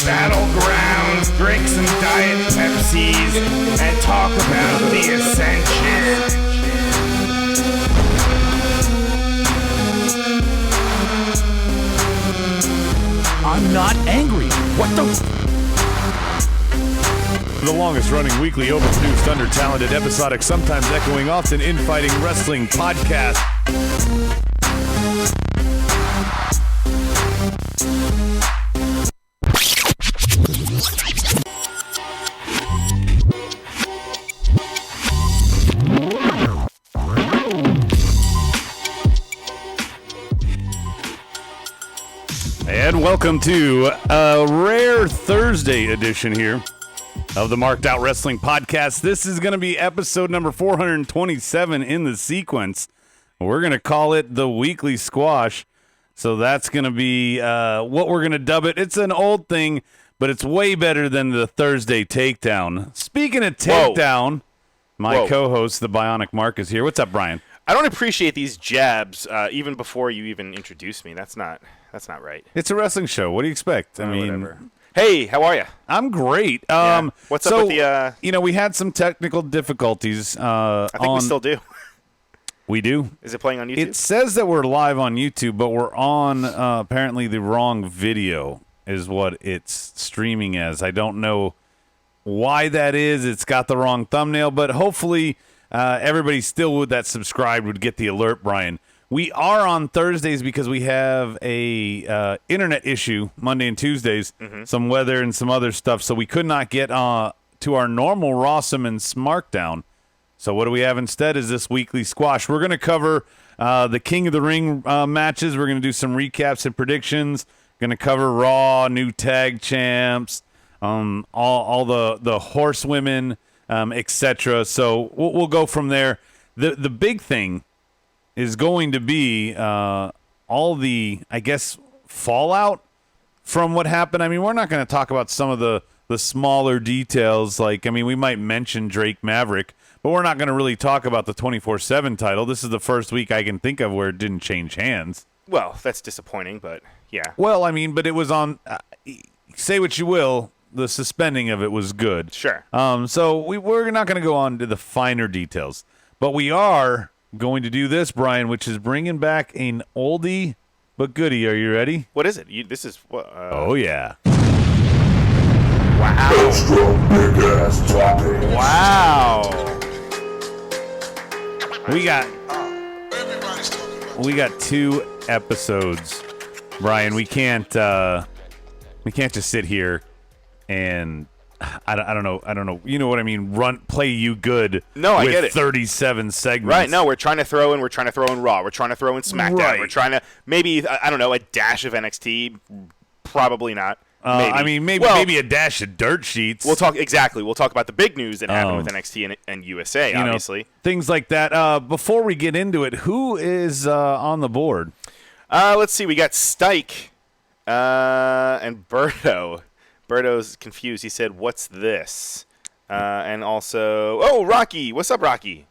battlegrounds, drink some Diet Pepsis, and talk about the Ascension. I'm not angry. What the? The longest-running weekly overproduced, under-talented, episodic, sometimes echoing, often infighting wrestling podcast. And welcome to a rare Thursday edition here of the Markedoutwrestling podcast. This is going to be episode number 427 in the sequence. We're going to call it the Weekly Squash. So that's going to be what we're going to dub it. It's an old thing, but it's way better than the Thursday Takedown. Speaking of Takedown, my co-host, the Bionic Mark, is here. What's up, Brian? I don't appreciate these jabs even before you even introduce me. That's not right. It's a wrestling show. What do you expect? I mean, whatever. Hey, how are you? I'm great. What's up with the... we had some technical difficulties. I think we still do. We do. Is it playing on YouTube? It says that we're live on YouTube, but we're on apparently the wrong video is what it's streaming as. I don't know why that is. It's got the wrong thumbnail, but hopefully everybody still that subscribed would get the alert, Brian. We are on Thursdays because we have a internet issue Monday and Tuesdays, some weather and some other stuff, so we could not get to our normal Rawsome and Smarkdown. So what do we have instead is this weekly squash. We're going to cover the King of the Ring matches. We're going to do some recaps and predictions. Going to cover Raw, new tag champs, all the horsewomen, etc. So we'll go from there. The big thing is going to be all the, I guess, fallout from what happened. I mean, we're not going to talk about some of the smaller details. Like, I mean, we might mention Drake Maverick, but we're not going to really talk about the 24/7 title. This is the first week I can think of where it didn't change hands. Well, that's disappointing, but yeah. Well, I mean, but it was on, say what you will, the suspending of it was good. Sure. So we're not going to go on to the finer details, but we are going to do this, Brian, which is bringing back an oldie but goodie. Are you ready? What is it? This is what? Oh yeah! Wow! Extra big ass topic. Wow! We got 2 episodes, Brian. We can't just sit here and I don't know. You know what I mean? Play you good. No, I get it. 37 segments. Right. No, we're trying to throw in Raw. We're trying to throw in Smackdown. Right. We're trying to maybe a dash of NXT. Probably not. Maybe. I mean, maybe a dash of dirt sheets. We'll talk about the big news that happened with NXT and USA, obviously. Things like that. Before we get into it, who is on the board? Let's see. We got Stike and Berto. Berto's confused. He said, "What's this?" And also, Rocky. What's up, Rocky?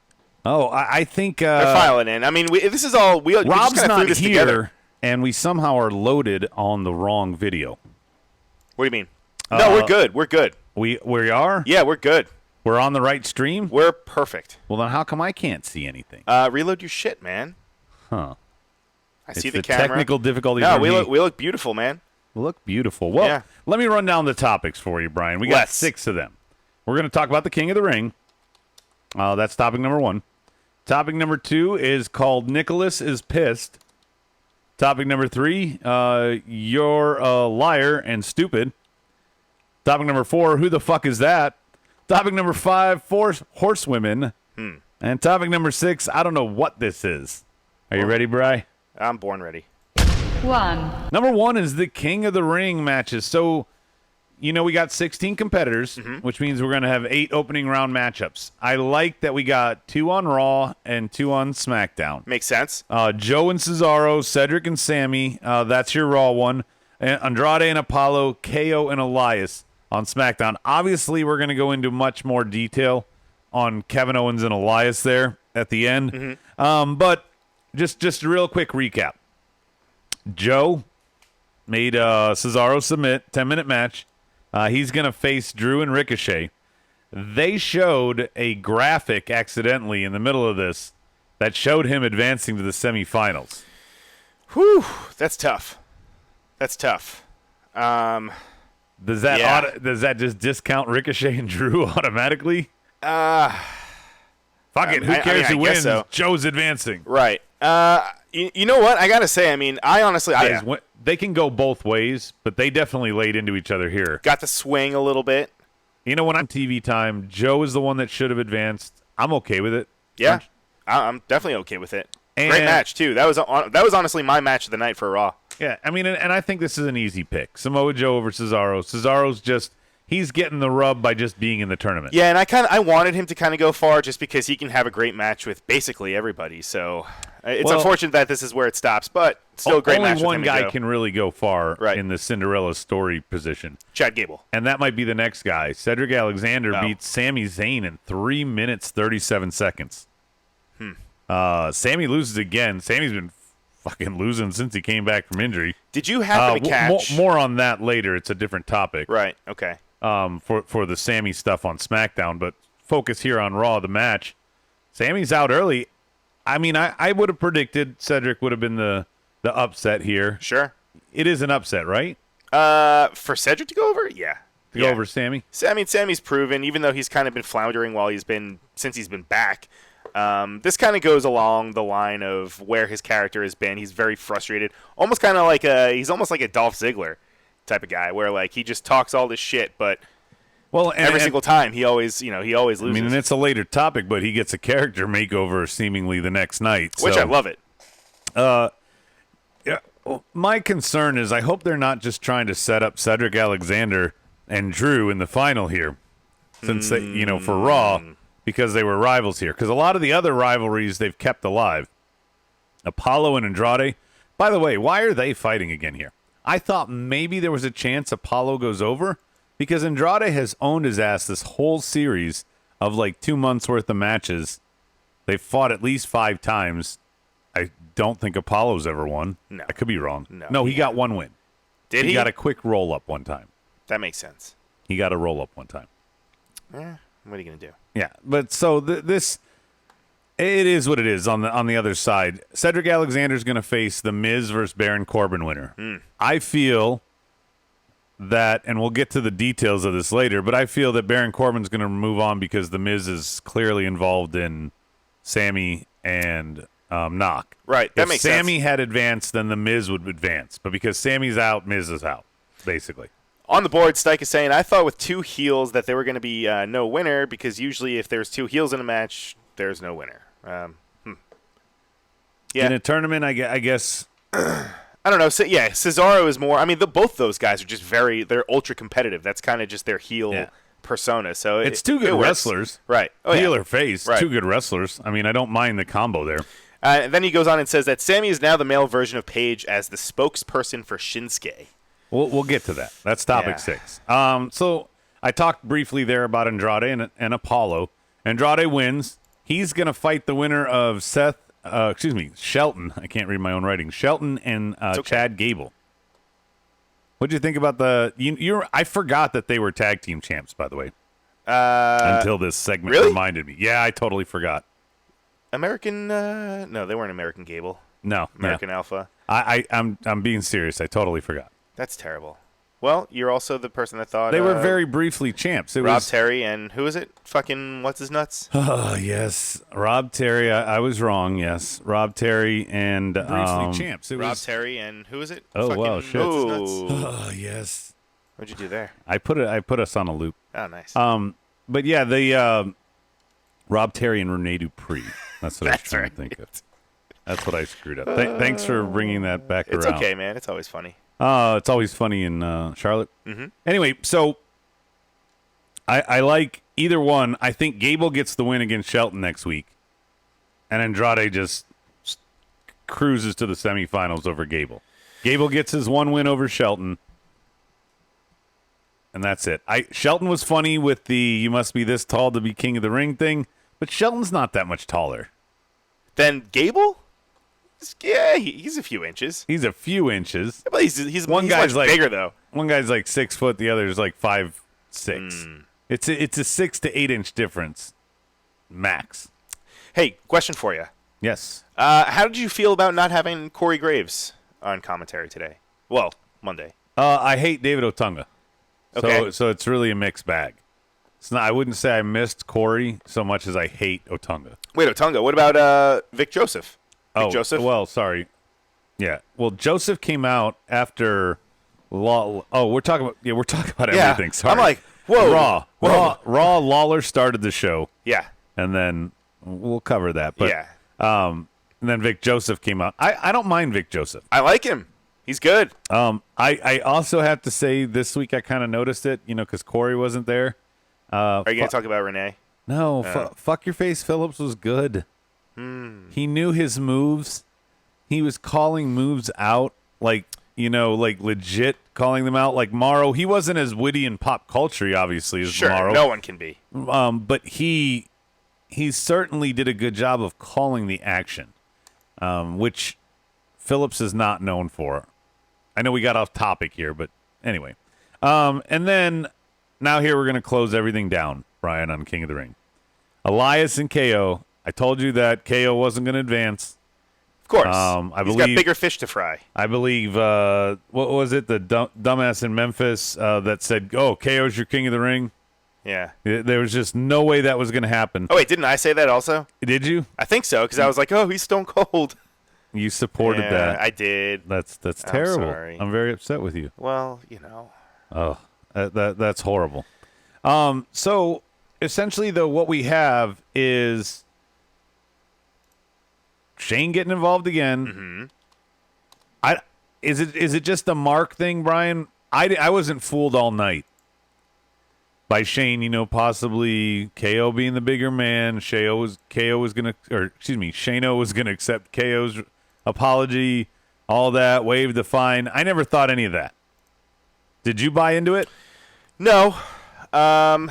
Oh, I think they're filing in. I mean, this is all. We Rob's just not threw this here, together. and we somehow are loaded on the wrong video. What do you mean? No, we're good. We're good. We are? Yeah, we're good. We're on the right stream? We're perfect. Well, then how come I can't see anything? Reload your shit, man. Huh. I see the camera. Technical difficulties. No, we look beautiful, man. We look beautiful. Well, yeah. Let me run down the topics for you, Brian. We got 6 of them. We're going to talk about the King of the Ring. That's topic number 1. Topic number 2 is called Nicholas is Pissed. Topic number 3, you're a liar and stupid. Topic number 4, who the fuck is that? Topic number 5, 4 horsewomen. And topic number 6, I don't know what this is. Are you ready, Bri? I'm born ready. 1. Number 1 is the King of the Ring matches. So, we got 16 competitors, which means we're going to have 8 opening round matchups. I like that we got 2 on Raw and 2 on SmackDown. Makes sense. Joe and Cesaro, Cedric and Sammy. That's your Raw one. And Andrade and Apollo, KO and Elias on SmackDown. Obviously, we're going to go into much more detail on Kevin Owens and Elias there at the end. But just a real quick recap. Joe made Cesaro submit, 10-minute match. He's going to face Drew and Ricochet. They showed a graphic accidentally in the middle of this that showed him advancing to the semifinals. Whew, that's tough. That's tough. Does that just discount Ricochet and Drew automatically? Fuck it. Who cares who wins? So. Joe's advancing. Right. You know what? I got to say, I mean, I honestly... They can go both ways, but they definitely laid into each other here. Got to swing a little bit. You know, when I'm TV time, Joe is the one that should have advanced. I'm okay with it. Yeah, I'm definitely okay with it. Great match, too. That was honestly my match of the night for Raw. Yeah, I mean, and I think this is an easy pick. Samoa Joe over Cesaro. Cesaro's just... He's getting the rub by just being in the tournament. Yeah, and I wanted him to kind of go far just because he can have a great match with basically everybody. So it's unfortunate that this is where it stops, but still a great match. Only one guy can really go far in the Cinderella story position. Chad Gable. And that might be the next guy. Cedric Alexander beats Sami Zayn in 3 minutes, 37 seconds. Sami loses again. Sami's been fucking losing since he came back from injury. Did you happen to catch... More on that later. It's a different topic. Right, okay. For the Sami stuff on SmackDown, but focus here on Raw, the match. Sami's out early. I mean, I would have predicted Cedric would have been the upset here. Sure. It is an upset, right? For Cedric to go over? Yeah. To go over Sami? I mean, Sami's proven, even though he's kind of been floundering since he's been back. This kind of goes along the line of where his character has been. He's very frustrated. Almost kind of like he's almost like a Dolph Ziggler type of guy where like he just talks all this shit, but every single time he always loses. I mean, and it's a later topic, but he gets a character makeover seemingly the next night. Which I love it. Yeah, my concern is I hope they're not just trying to set up Cedric Alexander and Drew in the final here, since they, for Raw, because they were rivals here. Because a lot of the other rivalries they've kept alive. Apollo and Andrade. By the way, why are they fighting again here? I thought maybe there was a chance Apollo goes over because Andrade has owned his ass this whole series of like 2 months worth of matches. They've fought at least 5 times. I don't think Apollo's ever won. No. I could be wrong. No, he got one win. Did he? He got a quick roll up one time. That makes sense. He got a roll up one time. Yeah. What are you going to do? Yeah, but so this... It is what it is on the other side. Cedric Alexander's going to face the Miz versus Baron Corbin winner. I feel that, and we'll get to the details of this later, but I feel that Baron Corbin's going to move on because the Miz is clearly involved in Sami and Knock. Right, that makes sense. If Sami had advanced, then the Miz would advance. But because Sami's out, Miz is out, basically. On the board, Stike is saying, I thought with 2 heels that there were going to be no winner because usually if there's 2 heels in a match, there's no winner. In a tournament, I guess. I don't know. So, yeah, Cesaro is more. I mean, both those guys are just they're ultra competitive. That's kind of just their heel persona. So it's 2 good wrestlers, right? Heel or face, right. 2 good wrestlers. I mean, I don't mind the combo there. And then he goes on and says that Sami is now the male version of Paige as the spokesperson for Shinsuke. We'll get to that. That's topic 6. So I talked briefly there about Andrade and Apollo. Andrade wins. He's going to fight the winner of Shelton. I can't read my own writing. Shelton and Chad Gable. What do you think about I forgot that they were tag team champs, by the way. Until this segment reminded me. Yeah, I totally forgot. American? No, they weren't American Gable. No, American Alpha. I'm being serious. I totally forgot. That's terrible. Well, you're also the person that thought... They were very briefly champs. Rob Terry and... Who is it? Fucking... What's his nuts? Oh, yes. Rob Terry. I was wrong, yes. Rob Terry and... Briefly champs. Rob Terry and... Who is it? Oh, wow, shit. Oh, yes. What'd you do there? I put us on a loop. Oh, nice. But yeah, the Rob Terry and Rene Dupree. That's what I was trying to think of. That's what I screwed up. Thanks for bringing that back around. It's okay, man. It's always funny. It's always funny in Charlotte. Mm-hmm. Anyway, so I like either one. I think Gable gets the win against Shelton next week, and Andrade just cruises to the semifinals over Gable. Gable gets his 1 win over Shelton, and that's it. Shelton was funny with the "you must be this tall to be king of the ring" thing, but Shelton's not that much taller. Then Gable? Yeah, he's a few inches. He's a few inches. But he's One guy's much bigger though. One guy's like 6 foot, the other is like 5'6". It's a 6 to 8 inch difference, max. Hey, question for you. Yes. How did you feel about not having Corey Graves on commentary today? Well, Monday. I hate David Otunga. Okay. So it's really a mixed bag. It's not. I wouldn't say I missed Corey so much as I hate Otunga. Wait, Otunga. What about Vic Joseph? Vic Joseph? Well, sorry. Yeah. Well, Joseph came out after Law. Oh, we're talking about everything. Sorry. I'm like, whoa. Raw. Lawler started the show. Yeah. And then we'll cover that. But yeah. And then Vic Joseph came out. I don't mind Vic Joseph. I like him. He's good. I also have to say this week I kind of noticed it, because Corey wasn't there. Are you going to talk about Renee? No, Fuck Your Face Phillips was good. He knew his moves. He was calling moves out, like legit calling them out. Like Morrow, he wasn't as witty and pop culture obviously as Morrow. No one can be. But he certainly did a good job of calling the action, which Phillips is not known for. I know we got off topic here, but anyway. And then now here we're going to close everything down, Brian, on King of the Ring. Elias and KO. I told you that KO wasn't going to advance. Of course. He's got bigger fish to fry. I believe, what was it, the dumbass in Memphis that said, oh, KO's your King of the Ring? Yeah. There was just no way that was going to happen. Oh, wait, didn't I say that also? Did you? I think so, because I was like, oh, he's stone cold. You supported that. I did. That's terrible. Sorry. I'm very upset with you. Well, Oh, that's horrible. So essentially, though, what we have is Shane getting involved again. Mm-hmm. Is it just a Mark thing, Brian? I wasn't fooled all night by Shane. Possibly KO being the bigger man. Shano was gonna accept KO's apology, all that, waive the fine. I never thought any of that. Did you buy into it? No. I'm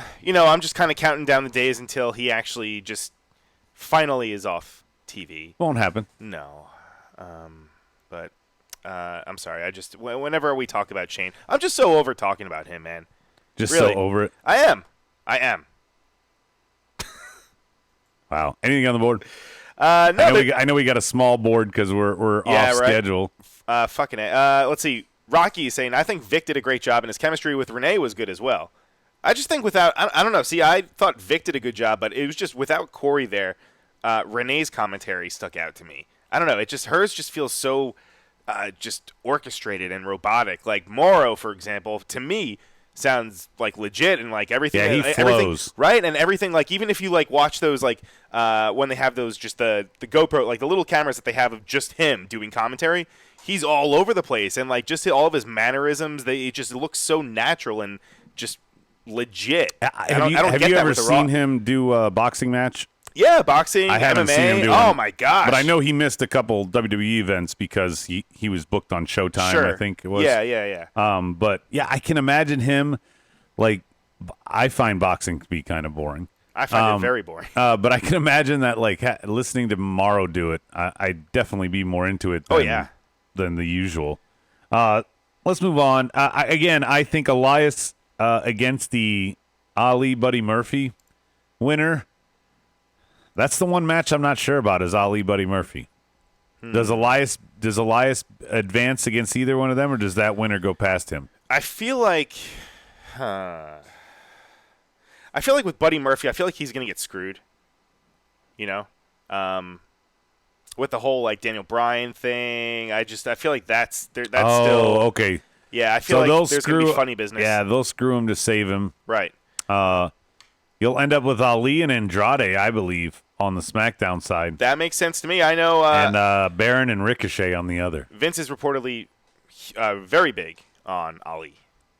just kind of counting down the days until he actually just finally is off TV. Won't happen. No. But I'm sorry. Whenever we talk about Shane, I'm just so over talking about him, man. Just really. So over it? I am. Wow. Anything on the board? No. I know we got a small board because we're off schedule. Fucking it. Let's see. Rocky is saying, I think Vic did a great job, and his chemistry with Renee was good as well. I just think I don't know. See, I thought Vic did a good job, but it was just without Corey there, Renee's commentary stuck out to me. I don't know. Hers just feels so just orchestrated and robotic. Like Morrow, for example, to me, sounds like legit and like everything. Yeah, he flows. Right? And everything, like even if you like watch those like when they have those just the GoPro, like the little cameras that they have of just him doing commentary, he's all over the place, and like just all of his mannerisms, it just looks so natural and just legit. Have you ever seen him do a boxing match? Yeah, boxing, I haven't MMA. seen him do Oh it. my gosh! But I know he missed a couple WWE events because he was booked on Showtime. Sure. I think it was. Yeah. But yeah, I can imagine him. Like, I find boxing to be kind of boring. I find it very boring. But I can imagine that, like, listening to Morrow do it, I'd definitely be more into it than the usual. Let's move on. I think Elias against the Ali Buddy Murphy winner. That's the one match I'm not sure about is Ali Buddy Murphy. Does Elias advance against either one of them, or does that winner go past him? I feel like with Buddy Murphy, I feel like he's going to get screwed. With the whole like Daniel Bryan thing, I feel like that's still okay. Yeah, I feel like there's going to be funny business. Yeah, they'll screw him to save him. Right. You'll end up with Ali and Andrade, I believe, on the SmackDown side. That makes sense to me. I know. And Baron and Ricochet on the other. Vince is reportedly very big on Ali.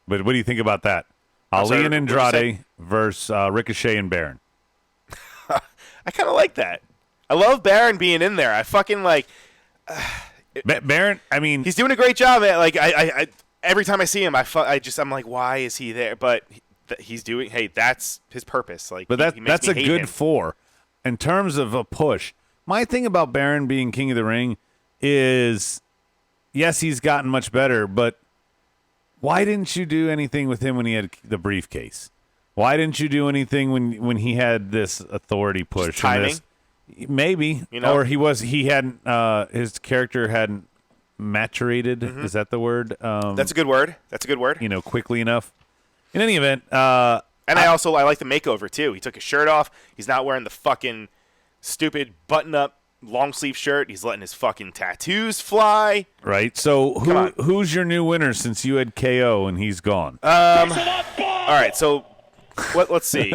But what do you think about that? Ali and Andrade versus Ricochet and Baron. I kind of like that. I love Baron being in there. I fucking like Baron. I mean, he's doing a great job. Like I every time I see him, I'm like, why is he there? But he's doing. Hey, that's his purpose. Like, but that's a good 4 in terms of a push. My thing about Baron being King of the Ring is, yes, he's gotten much better, but why didn't you do anything with him when he had the briefcase? Why didn't you do anything when he had this authority push? Just timing? Maybe, or he hadn't his character hadn't maturated. Is that the word? That's a good word. Quickly enough. In any event, and I like the makeover too. He took his shirt off. He's not wearing the fucking stupid button-up long sleeve shirt. He's letting his fucking tattoos fly. Right. So who's your new winner since you had KO and he's gone? All right. So let's see.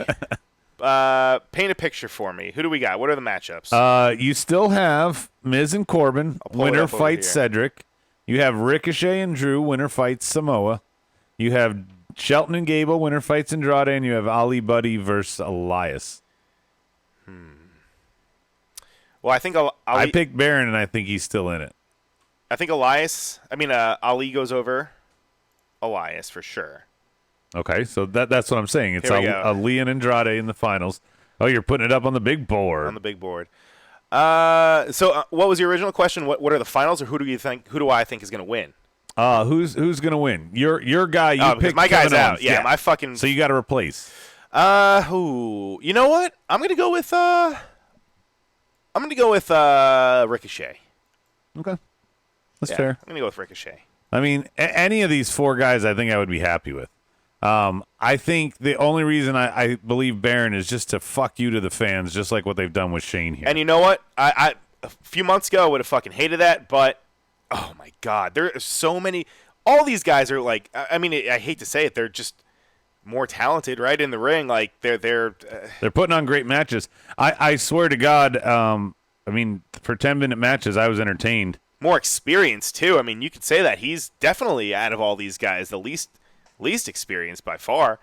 Paint a picture for me. Who do we got? What are the matchups? You still have Miz and Corbin. Winner fights Cedric. You have Ricochet and Drew. Winner fights Samoa. You have Shelton and Gable. Winner fights Andrade. And you have Ali Buddy versus Elias. Well, I think I picked Baron, and I think he's still in it. I think Ali goes over Elias for sure. Okay, so that's what I'm saying. It's Ali and Andrade in the finals. Oh, you're putting it up on the big board. On the big board. So what was your original question? What are the finals, or who do I think is going to win? Who's going to win? Your guy. You picked my guy's Kevin out. Owens. Yeah, my fucking. So you got to replace. You know what? I'm going to go with Ricochet. Okay, that's fair. I'm going to go with Ricochet. I mean, any of these four guys, I think I would be happy with. I think the only reason I believe Baron is just to fuck you to the fans, just like what they've done with Shane here. And you know what? I a few months ago I would have fucking hated that, but oh my god, there are so many. All these guys are like, I mean, I hate to say it, they're just more talented, right, in the ring. Like they're putting on great matches. I swear to God, I mean, for 10-minute matches, I was entertained. More experienced too. I mean, you could say that he's definitely out of all these guys the least experienced by far.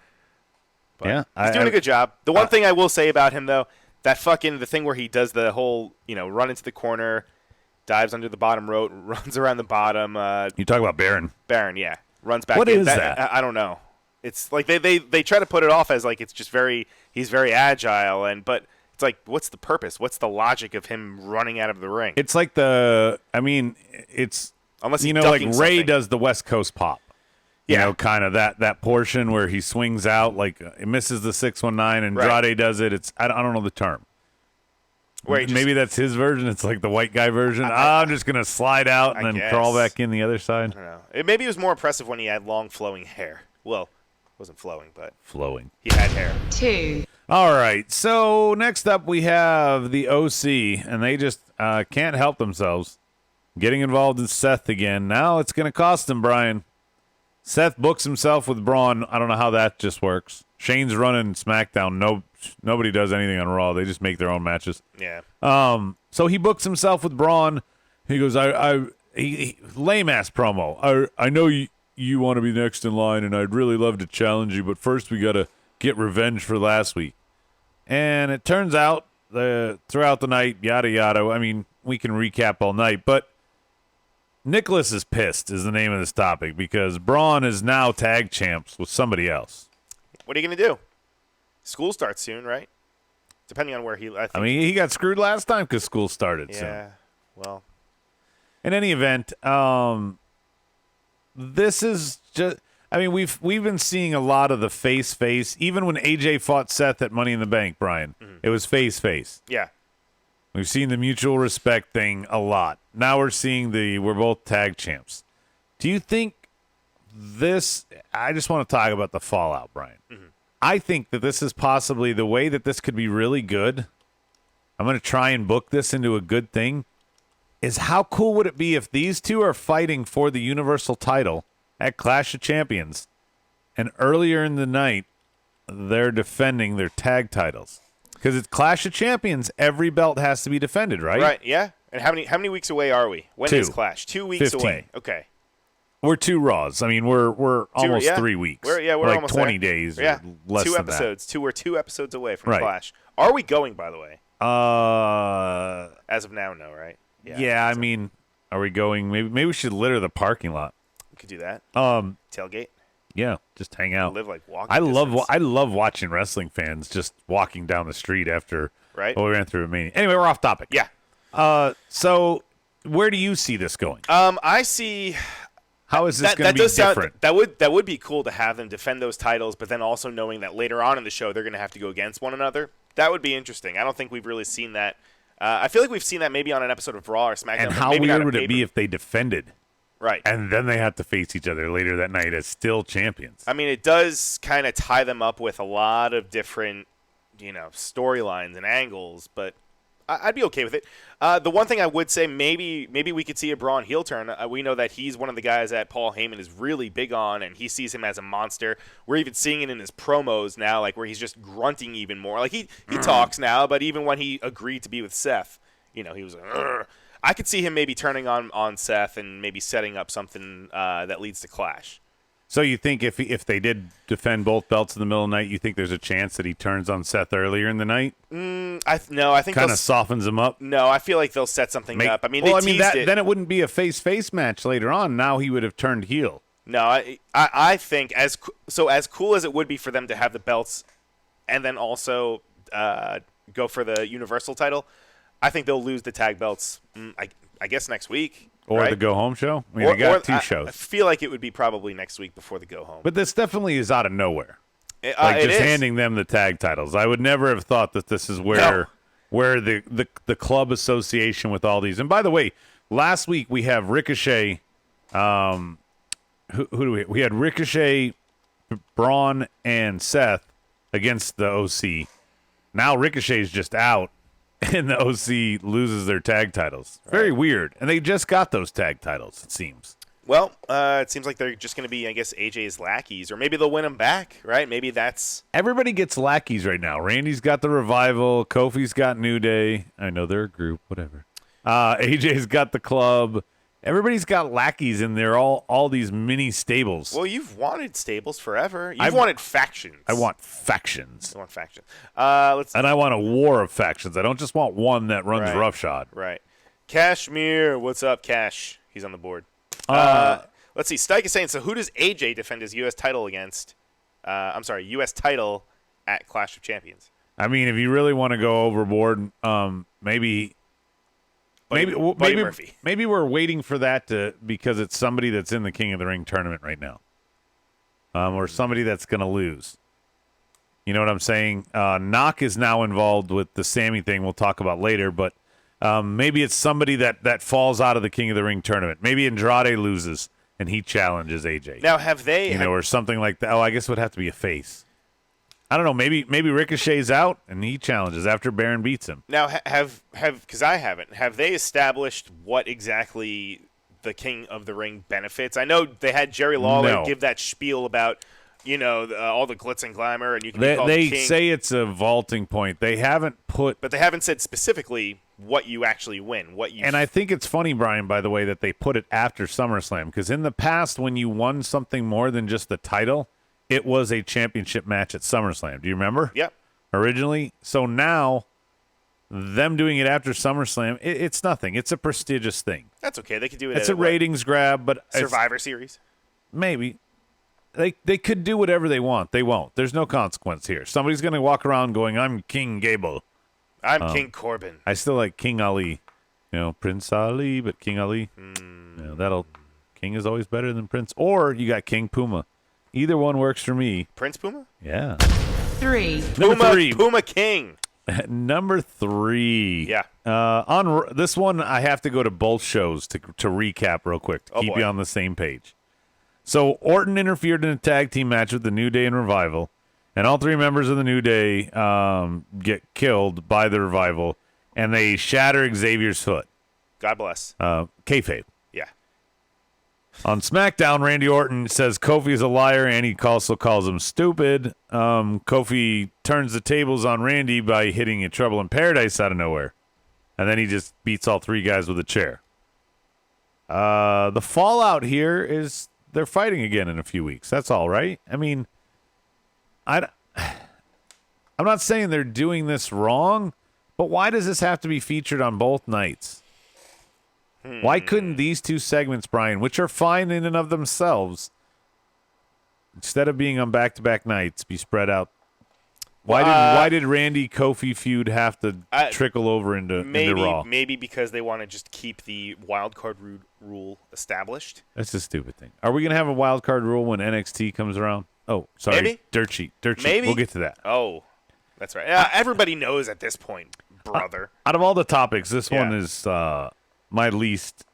But yeah, he's doing a good job. The one thing I will say about him though, the thing where he does the whole, run into the corner, dives under the bottom rope, runs around the bottom. You talk about Baron. Baron, yeah, runs back. What in. is that? I don't know. It's like they try to put it off as like it's just he's very agile, but it's like, what's the purpose? What's the logic of him running out of the ring? It's like it's unless like Ray something. does the West Coast pop. Kind of that portion where he swings out, like it misses the 619, and Andrade does it. I don't know the term. Maybe that's his version. It's like the white guy version. I'm just gonna slide out and then crawl back in the other side. I don't know. Maybe it was more impressive when he had long flowing hair. Well, it wasn't flowing, but flowing. He had hair. 2. All right. So next up we have the OC, and they just can't help themselves getting involved in Seth again. Now it's gonna cost them, Brian. Seth books himself with Braun. I don't know how that just works. Shane's running SmackDown. Nobody does anything on Raw. They just make their own matches. Yeah. So he books himself with Braun. He goes, lame ass promo. I know you want to be next in line, and I'd really love to challenge you, but first we got to get revenge for last week. And it turns out throughout the night, yada yada. I mean, we can recap all night, but Nicholas is pissed is the name of this topic because Braun is now tag champs with somebody else. What are you going to do? School starts soon, right? Depending on where I mean, he got screwed last time because school started soon. Yeah, well. In any event, this is just... I mean, we've been seeing a lot of the face. Even when AJ fought Seth at Money in the Bank, Brian, it was face. Yeah. We've seen the mutual respect thing a lot. Now we're seeing we're both tag champs. Do you think this... I just want to talk about the fallout, Brian. Mm-hmm. I think that this is possibly the way that this could be really good. I'm going to try and book this into a good thing. Is how cool would it be if these two are fighting for the Universal title at Clash of Champions, and earlier in the night, they're defending their tag titles? Because it's Clash of Champions, every belt has to be defended, right? Right, yeah. And how many weeks away are we? When 2. is Clash? 2 weeks 15. away. Okay. We're 2 Raws. I mean, we're almost 3 weeks. We're like almost 20 there. days. Yeah, or less 2 than episodes. That. We're 2 episodes away from Clash. Are we going, by the way? As of now, no, right? Yeah. I mean, are we going? Maybe we should litter the parking lot. We could do that. Tailgate. Yeah, just hang out. Live like walking. I love watching wrestling fans just walking down the street after. Right. Well, we ran through a meeting. Anyway, we're off topic. Yeah. So where do you see this going? I see. How is this going to be different? That would be cool to have them defend those titles, but then also knowing that later on in the show they're going to have to go against one another. That would be interesting. I don't think we've really seen that. I feel like we've seen that maybe on an episode of Raw or SmackDown. And how weird would it be if they defended? Right. And then they have to face each other later that night as still champions. I mean, it does kind of tie them up with a lot of different, storylines and angles, but I'd be okay with it. The one thing I would say, maybe we could see a Braun heel turn. We know that he's one of the guys that Paul Heyman is really big on, and he sees him as a monster. We're even seeing it in his promos now, like where he's just grunting even more. Like he talks now, but even when he agreed to be with Seth, he was like, "Urgh." I could see him maybe turning on Seth and maybe setting up something that leads to Clash. So you think if they did defend both belts in the middle of the night, you think there's a chance that he turns on Seth earlier in the night? I think kind of softens him up. No, I feel like they'll set something up. I mean, then it wouldn't be a face-face match later on. Now he would have turned heel. No, I think as cool as it would be for them to have the belts, and then also go for the Universal title, I think they'll lose the tag belts. I guess next week. Or right? the go-home show? I mean, they got two shows. I feel like it would be probably next week before the go-home. But this definitely is out of nowhere. Just handing them the tag titles. I would never have thought that this is where the club association with all these. And by the way, last week we have Ricochet. Who do we? We had Ricochet, Braun, and Seth against the OC. Now Ricochet's just out. And the OC loses their tag titles. Very weird. And they just got those tag titles, it seems. Well, it seems like they're just going to be, I guess, AJ's lackeys. Or maybe they'll win them back, right? Maybe that's... Everybody gets lackeys right now. Randy's got the Revival. Kofi's got New Day. I know they're a group, whatever. AJ's got the club. Everybody's got lackeys in there, all these mini stables. Well, you've wanted stables forever. You've wanted factions. I want factions. You want factions. And I want a war of factions. I don't just want one that runs roughshod. Right. Cashmere, what's up, Cash? He's on the board. Let's see. Stike is saying, so who does AJ defend his U.S. title against? U.S. title at Clash of Champions. I mean, if you really want to go overboard, maybe Murphy. Maybe we're waiting for that because it's somebody that's in the King of the Ring tournament right now, or somebody that's going to lose. You know what I'm saying? Knock is now involved with the Sammy thing. We'll talk about later, but maybe it's somebody that falls out of the King of the Ring tournament. Maybe Andrade loses and he challenges AJ. Now, have they? or something like that. Oh, I guess it would have to be a face. I don't know. Maybe Ricochet's out and he challenges after Baron beats him. Now, because I haven't. Have they established what exactly the King of the Ring benefits? I know they had Jerry Lawler give that spiel about all the glitz and glamour, and you can be called they king. say it's a vaulting point. They haven't but they haven't said specifically what you actually win. And I think it's funny, Brian, by the way, that they put it after SummerSlam, because in the past, when you won something more than just the title, it was a championship match at SummerSlam. Do you remember? Yep. Originally. So now, them doing it after SummerSlam, it's nothing. It's a prestigious thing. That's okay. They could do it. It's a ratings grab, but Survivor Series. Maybe. They could do whatever they want. They won't. There's no consequence here. Somebody's going to walk around going, I'm King Gable. I'm King Corbin. I still like King Ali. Prince Ali, but King Ali. King is always better than Prince. Or you got King Puma. Either one works for me. Prince Puma? Yeah. 3. Number 3. Puma King. Number 3. Yeah. On this one, I have to go to both shows to recap real quick to keep you on the same page. So Orton interfered in a tag team match with the New Day and Revival, and all 3 members of the New Day get killed by the Revival, and they shatter Xavier's foot. God bless. Kayfabe. Yeah. On SmackDown, Randy Orton says Kofi is a liar, and he also calls him stupid. Kofi turns the tables on Randy by hitting a Trouble in Paradise out of nowhere, and then he just beats all 3 guys with a chair. The fallout here is they're fighting again in a few weeks. That's all, right? I mean, I'm not saying they're doing this wrong, but why does this have to be featured on both nights? Why couldn't these 2 segments, Brian, which are fine in and of themselves, instead of being on back-to-back nights, be spread out Why did Randy Kofi feud have to trickle over into Raw? Maybe because they want to just keep the wild card rule established. That's a stupid thing. Are we gonna have a wild card rule when NXT comes around? Oh, sorry, maybe? Dirt sheet. Maybe We'll get to that. Oh, that's right. Everybody knows at this point, brother. Out of all the topics, this one is my least.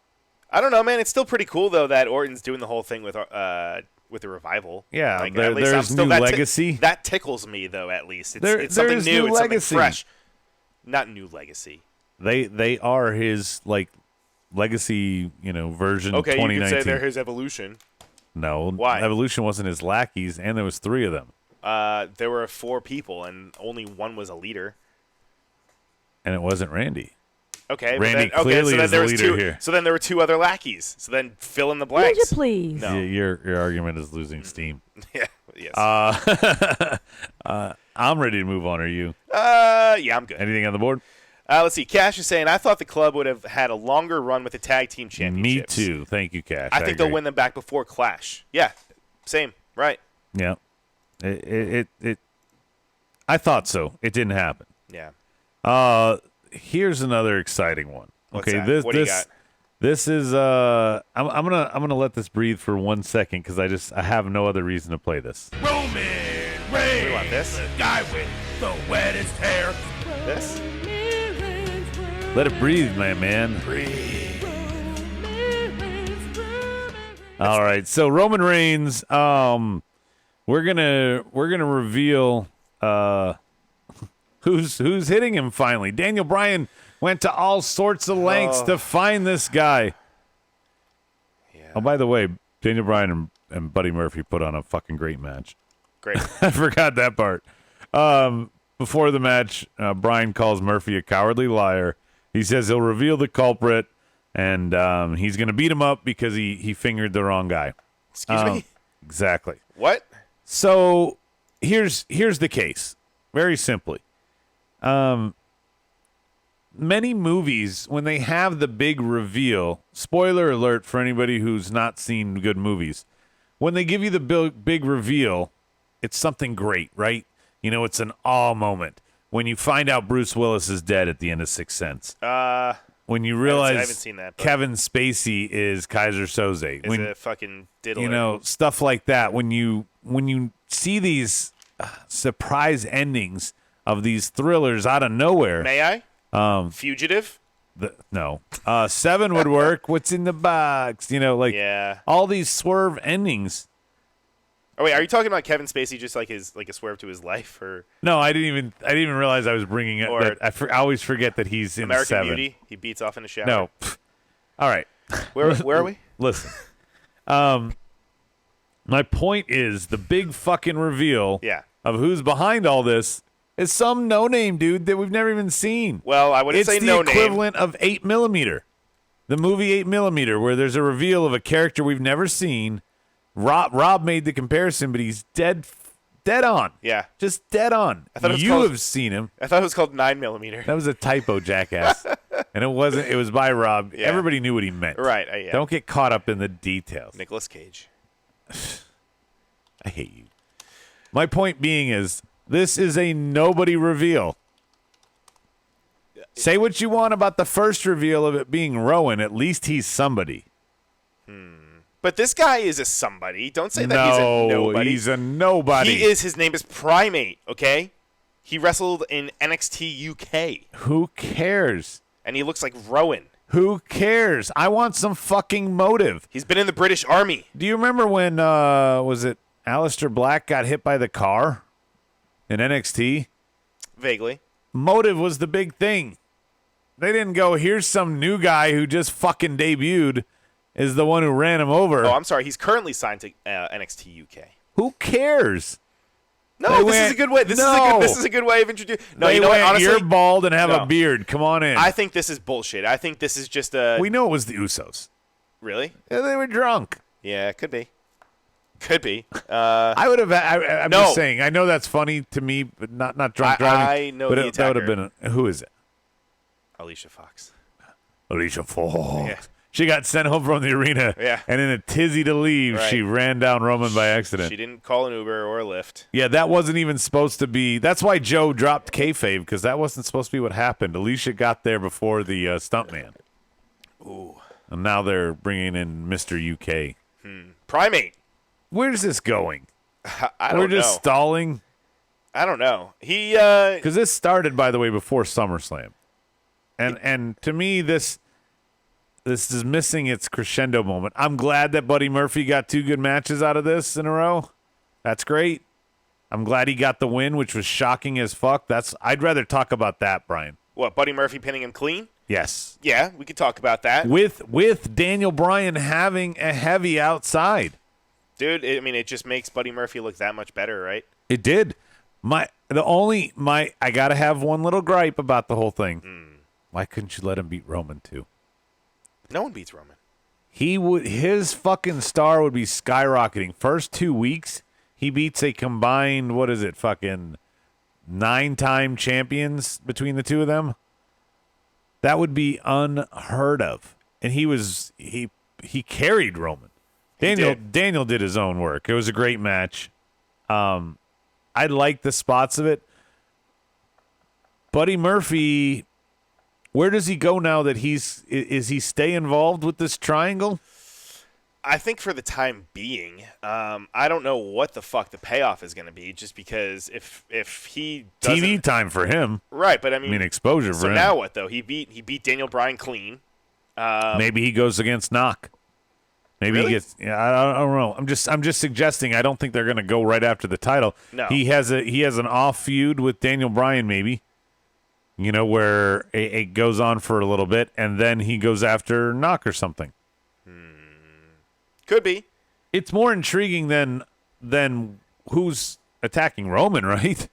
I don't know, man. It's still pretty cool though that Orton's doing the whole thing with the Revival. Yeah, like, there's new legacy. That tickles me though. At least it's something there's new. It's something legacy. fresh. Not new legacy. They are his legacy, version. Okay, 2019. you could say they're his evolution. No, why? Evolution wasn't his lackeys, and there was 3 of them. There were 4 people, and only one was a leader. And it wasn't Randy. Okay, Randy clearly is the leader here. So then there were 2 other lackeys. So then fill in the blanks. Would you please? No. Your argument is losing steam. Yeah. Yes. I'm ready to move on. Are you? Yeah, I'm good. Anything on the board? Let's see. Cash is saying, I thought the club would have had a longer run with the tag team championships. Me too. Thank you, Cash. I think they'll win them back before Clash. Yeah, same. Right. Yeah. It I thought so. It didn't happen. Yeah. Here's another exciting one. What's Okay, that? What do you got? This is I'm gonna let this breathe for 1 second because I have no other reason to play this. Roman Reigns, We want this? the guy with the wettest hair. This? Let it breathe, man. Breathe. All right, so Roman Reigns, we're gonna reveal who's hitting him finally. Daniel Bryan went to all sorts of lengths to find this guy. Yeah. Oh, by the way, Daniel Bryan and Buddy Murphy put on a fucking great match. Great. I forgot that part. Before the match, Bryan calls Murphy a cowardly liar. He says he'll reveal the culprit, and he's going to beat him up because he fingered the wrong guy. Excuse me? Exactly. What? So here's the case. Very simply. Many movies, when they have the big reveal, spoiler alert for anybody who's not seen good movies, when they give you the big reveal, it's something great, right? It's an awe moment. When you find out Bruce Willis is dead at the end of Sixth Sense. When you realize I haven't seen that, but Kevin Spacey is Kaiser Soze. Is a fucking diddler. Stuff like that. When you see these surprise endings of these thrillers out of nowhere. May I? Fugitive? No. 7 would work. What's in the box? Yeah. All these swerve endings. Oh wait, are you talking about Kevin Spacey just like a swerve to his life, or No, I didn't even realize I was bringing it. Or I always forget that he's in American 7. Beauty? He beats off in the shower. No. All right. Where are we? Listen. My point is the big fucking reveal Yeah. of who's behind all this is some no-name dude that we've never even seen. Well, I wouldn't say no It's the name. equivalent of 8mm. The movie 8mm, where there's a reveal of a character we've never seen. Rob made the comparison, but he's dead on. Yeah. Just dead on. I thought it was you called- have seen him. I thought it was called 9mm. That was a typo, jackass. And it wasn't. It was by Rob. Yeah. Everybody knew what he meant. Right. Yeah. Don't get caught up in the details. Nicolas Cage. I hate you. My point being is, this is a nobody reveal. Say what you want about the first reveal of it being Rowan. At least he's somebody. But this guy is a somebody. Don't say that he's a nobody. He's a nobody. His name is Primate, okay? He wrestled in NXT UK. Who cares? And he looks like Rowan. Who cares? I want some fucking motive. He's been in the British Army. Do you remember when, was it Aleister Black got hit by the car in NXT? Vaguely. Motive was the big thing. They didn't go, here's some new guy who just fucking debuted is the one who ran him over. Oh, I'm sorry. He's currently signed to NXT UK. Who cares? No, this is a good way. This is a good way of introducing. No, they you know what? went, Honestly, you're bald and have no. a beard. Come on in. I think this is bullshit. I think this is just a. We know it was the Usos. Really? Yeah, they were drunk. Yeah, it could be. Could be. I would have. I'm No. just saying. I know that's funny to me, but not drunk driving. I know but the that would have attacker. been. Who is it? Alicia Fox. Alicia Fox. Yeah. She got sent home from the arena. Yeah. And in a tizzy to leave, Right. she ran down Roman by accident. She didn't call an Uber or a Lyft. Yeah, that wasn't even supposed to be. That's why Joe dropped kayfabe, because that wasn't supposed to be what happened. Alicia got there before the stuntman. Ooh. And now they're bringing in Mr. UK. Primate. Where's this going? I don't We're just know. stalling. I don't know. He Because this started, by the way, before SummerSlam. And to me, this is missing its crescendo moment. I'm glad that Buddy Murphy got 2 good matches out of this in a row. That's great. I'm glad he got the win, which was shocking as fuck. I'd rather talk about that, Brian. what? Buddy Murphy pinning him clean? Yes. Yeah, we could talk about that. With Daniel Bryan having a heavy outside. Dude, it just makes Buddy Murphy look that much better, right? It did. I gotta have one little gripe about the whole thing. Why couldn't you let him beat Roman too? No one beats Roman. His fucking star would be skyrocketing. First 2 weeks, he beats a combined, 9-time champions between the two of them. That would be unheard of. And he carried Roman. Daniel did his own work. It was a great match. I like the spots of it. Buddy Murphy, where does he go now that is he stay involved with this triangle? I think for the time being, I don't know what the fuck the payoff is going to be. Just because if he doesn't, TV time for him. right? But I I mean, mean, exposure so for him. now what though? He beat Daniel Bryan clean. Maybe he goes against Knock. Maybe Really? he gets. Yeah, I don't know. I'm just suggesting. I don't think they're going to go right after the title. No. He has an off feud with Daniel Bryan, maybe. Where it goes on for a little bit, and then he goes after Knock or something. Could be. It's more intriguing than who's attacking Roman, right?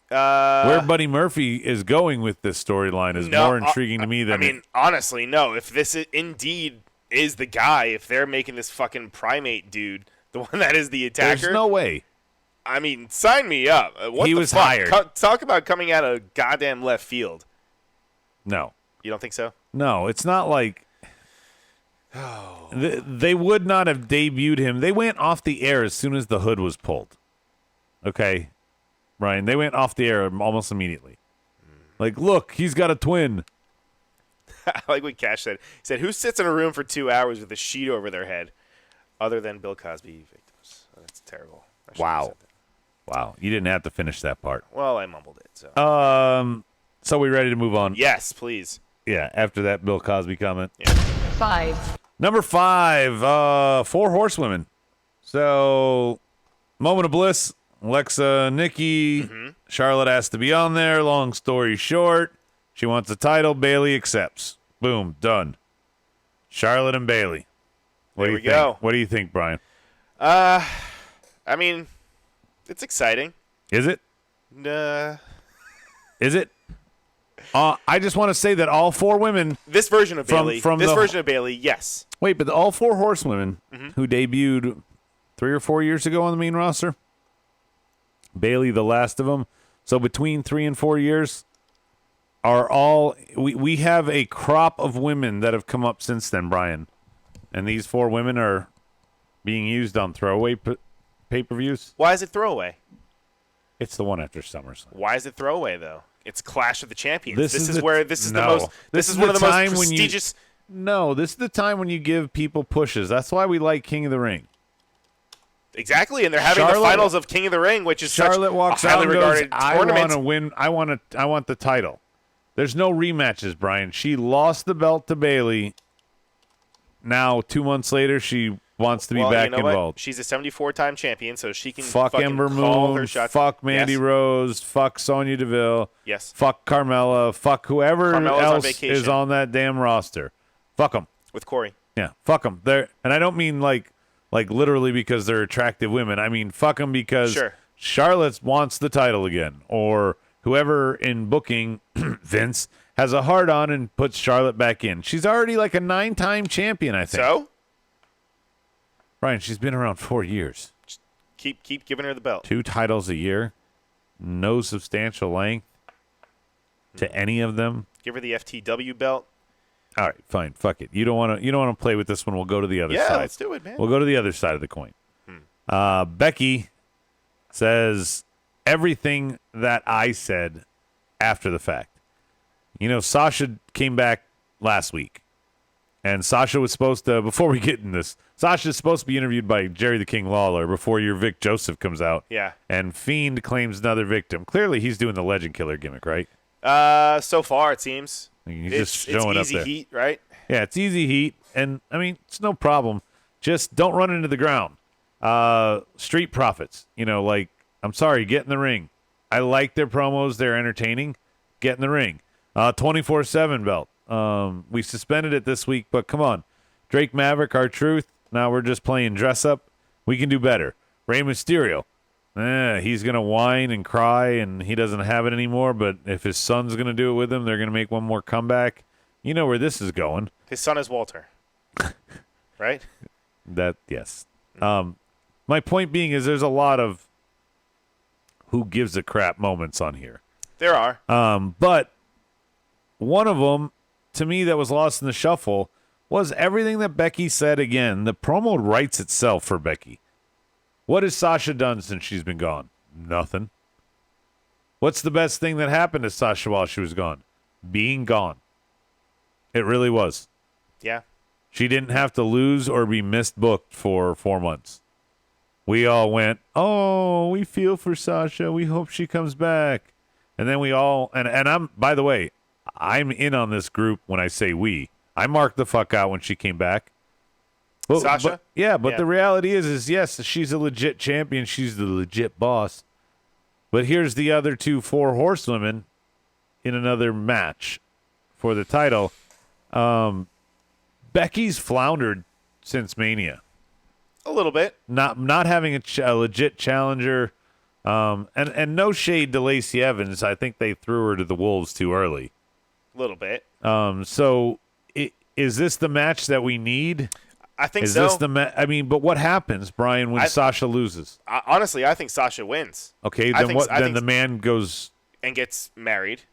Where Buddy Murphy is going with this storyline is more intriguing to me than. I mean, honestly, no. If this indeed is the guy, if they're making this fucking primate dude the one that is the attacker, there's no way. I mean, sign me up. What He the was fuck? hired. Talk about coming out of goddamn left field. No. You don't think so? No, it's not like. They would not have debuted him. They went off the air as soon as the hood was pulled. Okay, Brian. They went off the air almost immediately. Like, look, he's got a twin. I like what Cash said. He said, "Who sits in a room for 2 hours with a sheet over their head, other than Bill Cosby victims?" Oh, that's terrible. I shouldn't have said that. Wow. You didn't have to finish that part. Well, I mumbled it. So So we ready to move on? yes, please. Yeah, after that Bill Cosby comment. 5, Number 5, 4 horsewomen. So, Moment of Bliss, Alexa, Nikki, Charlotte has to be on there. Long story short, she wants the title. Bailey accepts. Boom, done. Charlotte and Bailey. What There do you we go. think? What do you think, Brian? I mean, it's exciting. Is it? Is it? I just want to say that all 4 women. This version of From Bailey. the- Version of Bailey, yes. Wait, but all 4 horsewomen who debuted 3 or 4 years ago on the main roster. Bailey, the last of them. So between 3 and 4 years are all. We have a crop of women that have come up since then, Brian. And these 4 women are being used on throwaway pay-per-views. Why is it throwaway? It's the one after SummerSlam. Why is it throwaway though? It's Clash of the Champions. This This is is the- where this is no. the most. This This is is one of the the most time when you- prestigious. No, this is the time when you give people pushes. That's why we like King of the Ring. Exactly, and they're having Charlotte- the finals of King of the Ring, which is Charlotte such walks a out highly and goes, regarded I tournament. want to win. I want the title. There's no rematches, Brian. She lost the belt to Bailey. Now, 2 months later, she wants to be Well, back you know what? involved. She's a 74-time champion, so she can Fuck fucking Ember call Moon. her shots. Fuck Mandy Yes. Rose. Fuck Sonya Deville. Yes. Fuck Carmella. Fuck whoever Carmella's on else vacation. is on that damn roster. Fuck them. With Corey. Yeah, fuck them. And I don't mean like literally because they're attractive women. I mean fuck them because Sure. Charlotte wants the title again, or whoever in booking Vince has a hard on and puts Charlotte back in. She's already like a 9-time champion, I think. So Brian, she's been around 4 years. keep giving her the belt. 2 titles a year, no substantial length to any of them. Give her the FTW belt. All right, fine. Fuck it. You don't want to play with this one. We'll go to the other Yeah, side. let's do it, man. We'll go to the other side of the coin. Becky says everything that I said after the fact. Sasha came back last week, and Sasha was supposed to, before we get in this, Sasha's supposed to be interviewed by Jerry the King Lawler before your Vic Joseph comes out. Yeah. And Fiend claims another victim. Clearly, he's doing the Legend Killer gimmick, right? So far, it seems. He's just showing it's easy up there. heat, right? Yeah, it's easy heat, and it's no problem. Just don't run into the ground. Street Profits, I'm sorry, get in the ring. I like their promos; they're entertaining. Get in the ring. 24/7 belt. We suspended it this week, but come on, Drake Maverick, R-Truth. Now we're just playing dress up. We can do better. Rey Mysterio. He's gonna whine and cry, and he doesn't have it anymore. But if his son's gonna do it with him, they're gonna make one more comeback. You know where this is going. His son is Walter, right? Yes. My point being is there's a lot of who gives a crap moments on here. There are. But one of them, to me, that was lost in the shuffle was everything that Becky said again. The promo writes itself for Becky. What has Sasha done since she's been gone? Nothing. What's the best thing that happened to Sasha while she was gone? Being gone. It really was. Yeah. She didn't have to lose or be misbooked for 4 months. We all went, oh, we feel for Sasha. We hope she comes back. And then we all, and I'm, by the way, I'm in on this group when I say we. I marked the fuck out when she came back. Sasha? But the reality is yes, she's a legit champion. She's the legit boss. But here's the other 2 4 horsewomen in another match for the title. Becky's floundered since Mania. A little bit. Not having a legit challenger. And no shade to Lacey Evans. I think they threw her to the wolves too early. A little bit. So is this the match that we need? I think is so. This but what happens, Brian, when Sasha loses? Honestly, I think Sasha wins. Okay, then what? Then the man goes and gets married,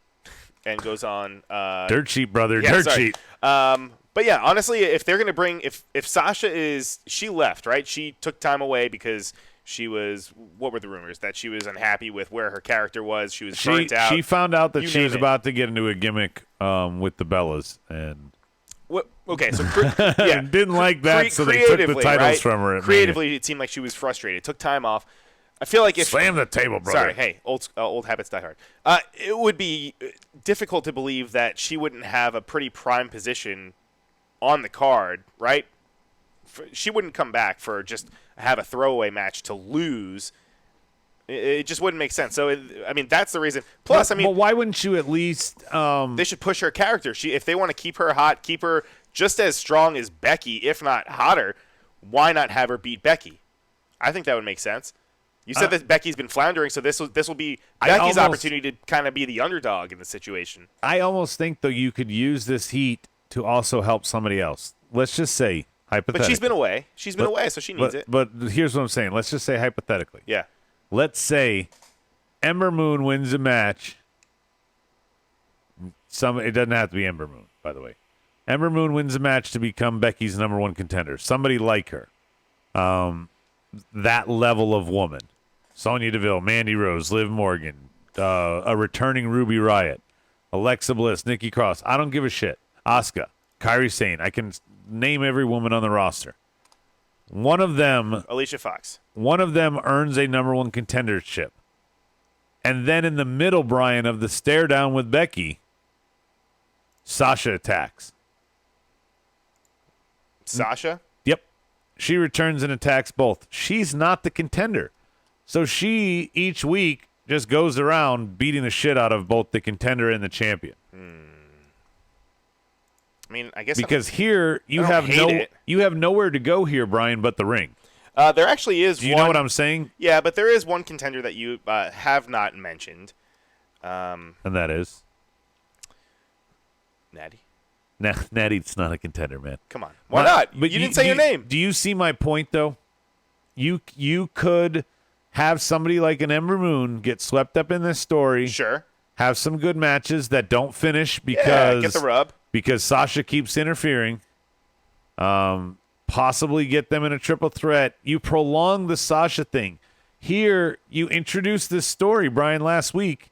and goes on dirt sheet, brother, dirt sheet. But yeah, honestly, if they're gonna bring, if Sasha she left, right? She took time away because she was, what were the rumors? That she was unhappy with where her character was. She was burnt out. She found out that she was about to get into a gimmick with the Bellas, and okay, so yeah, didn't like that, so they took the titles from her. Creatively, it seemed like she was frustrated. Took time off. I feel like if slam the table, brother. Sorry, hey, old habits die hard. It would be difficult to believe that she wouldn't have a pretty prime position on the card, right? She wouldn't come back for just have a throwaway match to lose. It just wouldn't make sense. So, that's the reason. Plus, but why wouldn't you at least? They should push her character. If they want to keep her hot, keep her just as strong as Becky, if not hotter. Why not have her beat Becky? I think that would make sense. You said that Becky's been floundering, so this will be Becky's opportunity to kind of be the underdog in the situation. I almost think, though, you could use this heat to also help somebody else. Let's just say, hypothetically. But she's been away. So she needs it. But here's what I'm saying. Let's just say hypothetically. Yeah. Let's say Ember Moon wins a match. It doesn't have to be Ember Moon, by the way. Ember Moon wins a match to become Becky's #1 contender. Somebody like her. That level of woman. Sonya Deville, Mandy Rose, Liv Morgan, a returning Ruby Riott, Alexa Bliss, Nikki Cross. I don't give a shit. Asuka, Kairi Sane. I can name every woman on the roster. One of them, Alicia Fox. One of them earns a #1 contendership. And then in the middle, Brian, of the stare down with Becky, Sasha attacks. Sasha? Yep. She returns and attacks both. She's not the contender. So she, each week, just goes around beating the shit out of both the contender and the champion. I guess because here you have nowhere to go here, Brian, but the ring. There actually is. Do you know what I'm saying? Yeah, but there is one contender that you have not mentioned, and that is Natty. Natty's not a contender, man. Come on, why not? But you didn't say your name. Do you see my point, though? You could have somebody like an Ember Moon get swept up in this story. Sure. Have some good matches that don't finish because get the rub. because Sasha keeps interfering. Possibly get them in a triple threat. You prolong the Sasha thing. Here, you introduced this story, Brian, last week,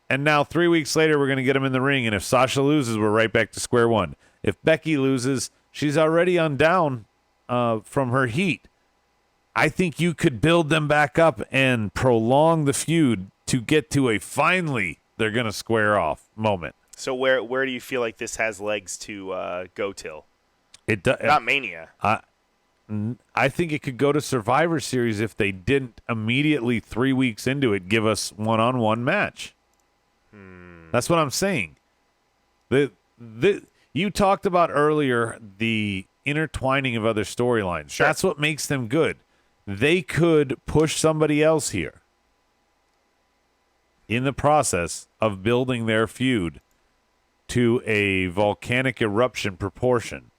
and now 3 weeks later, we're going to get them in the ring, and if Sasha loses, we're right back to square one. If Becky loses, she's already on down from her heat. I think you could build them back up and prolong the feud to get to a finally they're going to square off moment. So where do you feel like this has legs to go till? Not Mania. I think it could go to Survivor Series if they didn't immediately 3 weeks into it give us one-on-one match. That's what I'm saying. You talked about earlier the intertwining of other storylines. Sure. That's what makes them good. They could push somebody else here in the process of building their feud to a volcanic eruption proportion.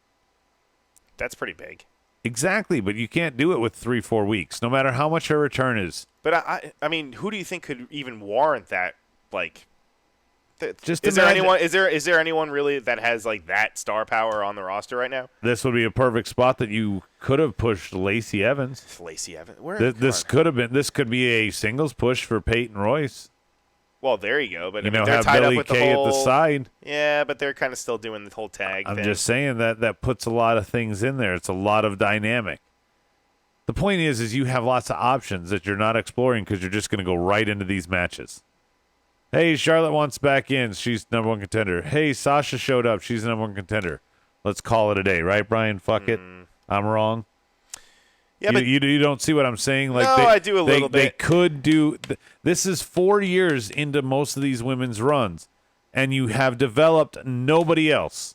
That's pretty big. Exactly, but you can't do it with 3-4 weeks, no matter how much her return is. But I mean, who do you think could even warrant that? Like, Just is there imagine- anyone? Is there anyone really that has like that star power on the roster right now? This would be a perfect spot that you could have pushed Lacey Evans. Lacey Evans. Where? This could be a singles push for Peyton Royce. Well, there you go. But You I mean, know, they're have tied Billy up with Kay the whole. at the side. Yeah, but they're kind of still doing the whole tag I'm thing. just saying that puts a lot of things in there. It's a lot of dynamic. The point is you have lots of options that you're not exploring because you're just going to go right into these matches. Hey, Charlotte wants back in. She's number one contender. Hey, Sasha showed up. She's the number one contender. Let's call it a day, right, Brian? Fuck it. I'm wrong. Yeah, but You don't see what I'm saying? Like No, I do a little They bit. could do. This is 4 years into most of these women's runs, and you have developed nobody else.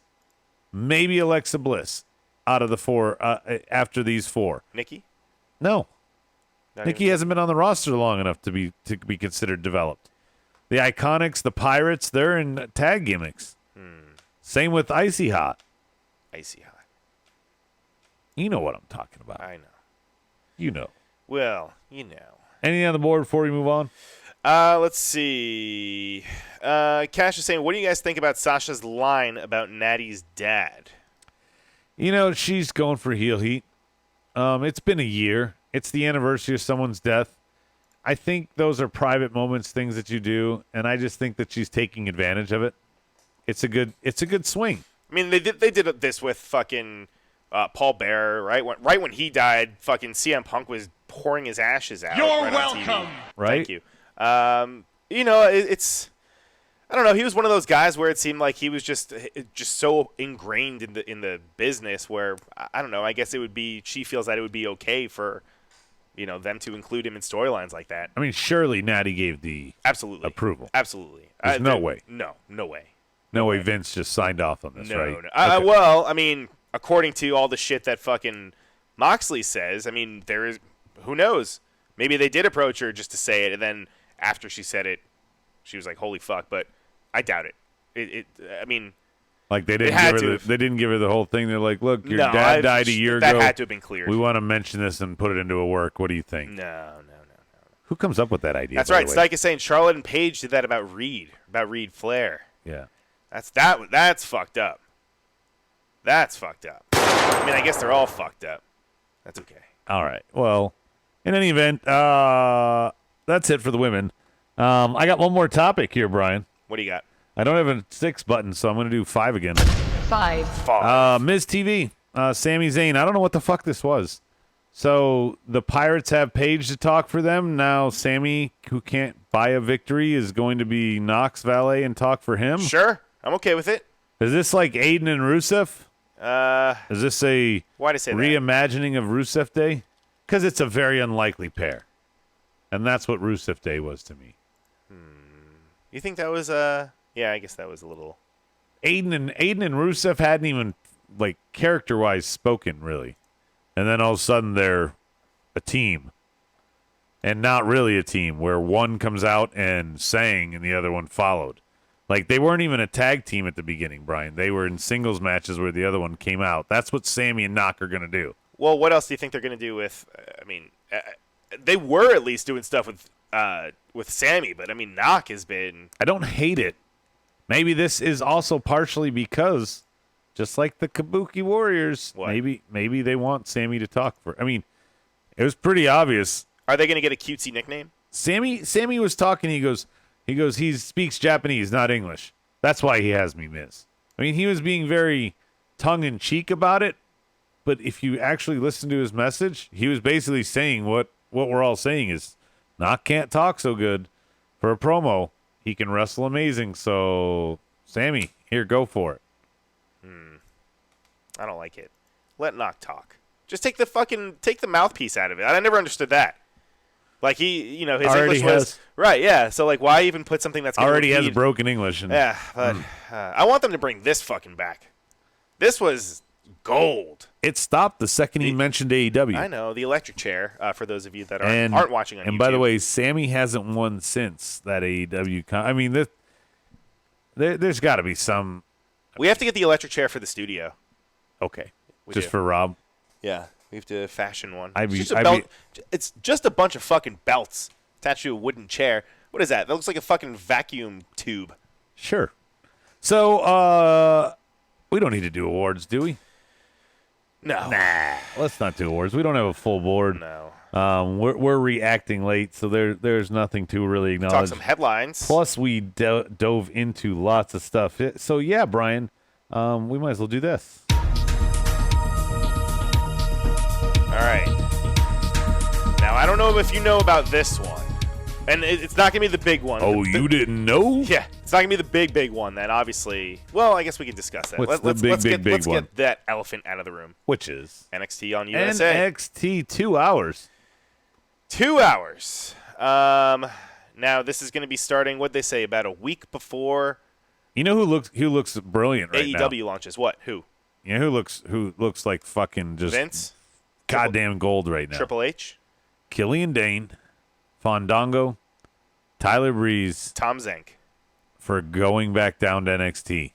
Maybe Alexa Bliss out of the four after these four. Nikki. No, Not Nikki even- hasn't been on the roster long enough to be considered developed. The Iconics, the Pirates, they're in tag gimmicks. Same with Icy Hot. Icy Hot. You know what I'm talking about. I know. You know. Well, you know. Anything on the board before we move on? Let's see. Cash is saying, what do you guys think about Sasha's line about Natty's dad? You know, she's going for heel heat. It's been a year. It's the anniversary of someone's death. I think those are private moments, things that you do, and I just think that she's taking advantage of it. It's a good swing. I mean, they did this with fucking Paul Bearer, right? When he died, fucking CM Punk was pouring his ashes out. You're right on TV. welcome. Right? Thank you. You know, it's I don't know. He was one of those guys where it seemed like he was just so ingrained in the business where I don't know. I guess she feels that it would be okay for them to include him in storylines like that. I mean, surely Natty gave the Absolutely approval. Absolutely. There's no way. No way. No way Vince just signed off on this, No. right? No. Okay. Well, I mean, according to all the shit that fucking Moxley says, I mean, there is who knows? Maybe they did approach her just to say it, and then after she said it, she was like, "Holy fuck!" But I doubt it. I mean, Like they They didn't give her the whole thing. They're like, "Look, your no, dad died a year that ago. had to have been cleared. We want to mention this and put it into a work. What do you think?" No. Who comes up with that idea? That's by right. the way? Stike is saying Charlotte and Paige did that about Reed Flair. Yeah. That's fucked up. That's fucked up. I mean, I guess they're all fucked up. That's okay. All right. Well, in any event, that's it for the women. I got one more topic here, Brian. What do you got? I don't have a 6 button, so I'm going to do 5 again. 5. Ms. TV, Sami Zayn. I don't know what the fuck this was. So the Pirates have Paige to talk for them. Now Sammy, who can't buy a victory, is going to be Knox valet and talk for him. Sure, I'm okay with it. Is this like Aiden and Rusev? Is this a Why'd I say that? reimagining of Rusev Day? Because it's a very unlikely pair. And that's what Rusev Day was to me. You think that was yeah, I guess that was a little. Aiden and Rusev hadn't even, like, character-wise spoken, really. And then all of a sudden they're a team. And not really a team, where one comes out and sang and the other one followed. Like, they weren't even a tag team at the beginning, Brian. They were in singles matches where the other one came out. That's what Sammy and Knock are going to do. Well, what else do you think they're going to do with? I mean, they were at least doing stuff with Sammy, but I mean, Knock has been. I don't hate it. maybe this is also partially because, just like the Kabuki Warriors, What? maybe they want Sammy to talk for. I mean, it was pretty obvious. Are they going to get a cutesy nickname? Sammy was talking. He goes. He speaks Japanese, not English. That's why he has me, Miz. I mean, he was being very tongue in cheek about it. But if you actually listen to his message, he was basically saying what we're all saying is, Knock can't talk so good for a promo. He can wrestle amazing. So, Sammy, here, go for it. I don't like it. Let Knock talk. Just take the mouthpiece out of it. I never understood that. Like his Already English was has. right. Yeah. So like, why even put something that's gonna Already has repeat? broken English. And, Yeah, but I want them to bring this fucking back. This was gold. It stopped the second he mentioned AEW. I know, the electric chair, for those of you that And, aren't watching on YouTube. And by the way, Sammy hasn't won since that AEW. I mean, there's got to be some. we have to get the electric chair for the studio. Okay, We just do. for Rob. Yeah, we have to fashion one. I'd It's be- just a I'd belt. be- It's just a bunch of fucking belts attached to a wooden chair. What is that? That looks like a fucking vacuum tube. Sure. So, we don't need to do awards, do we? No. Let's not do awards. We don't have a full board. No. We're reacting late, so there's nothing to really Talk acknowledge. some headlines. Plus, we dove into lots of stuff. So yeah, Brian, we might as well do this. All right. Now, I don't know if you know about this one. And it's not going to be the big one. Oh, The- you didn't know? Yeah, it's not going to be the big one that obviously. Well, I guess we can discuss that. What's the let's big let's one? get that elephant out of the room. Which is NXT on USA. NXT 2 hours. 2 hours. Now, this is going to be starting, what'd they say, about a week before You know who looks brilliant right now? AEW launches? What? Who? You know who looks like fucking just Vince? goddamn gold right now? Triple H? Killian Dane, Fandango, Tyler Breeze Tom Zenk. for going back down to NXT.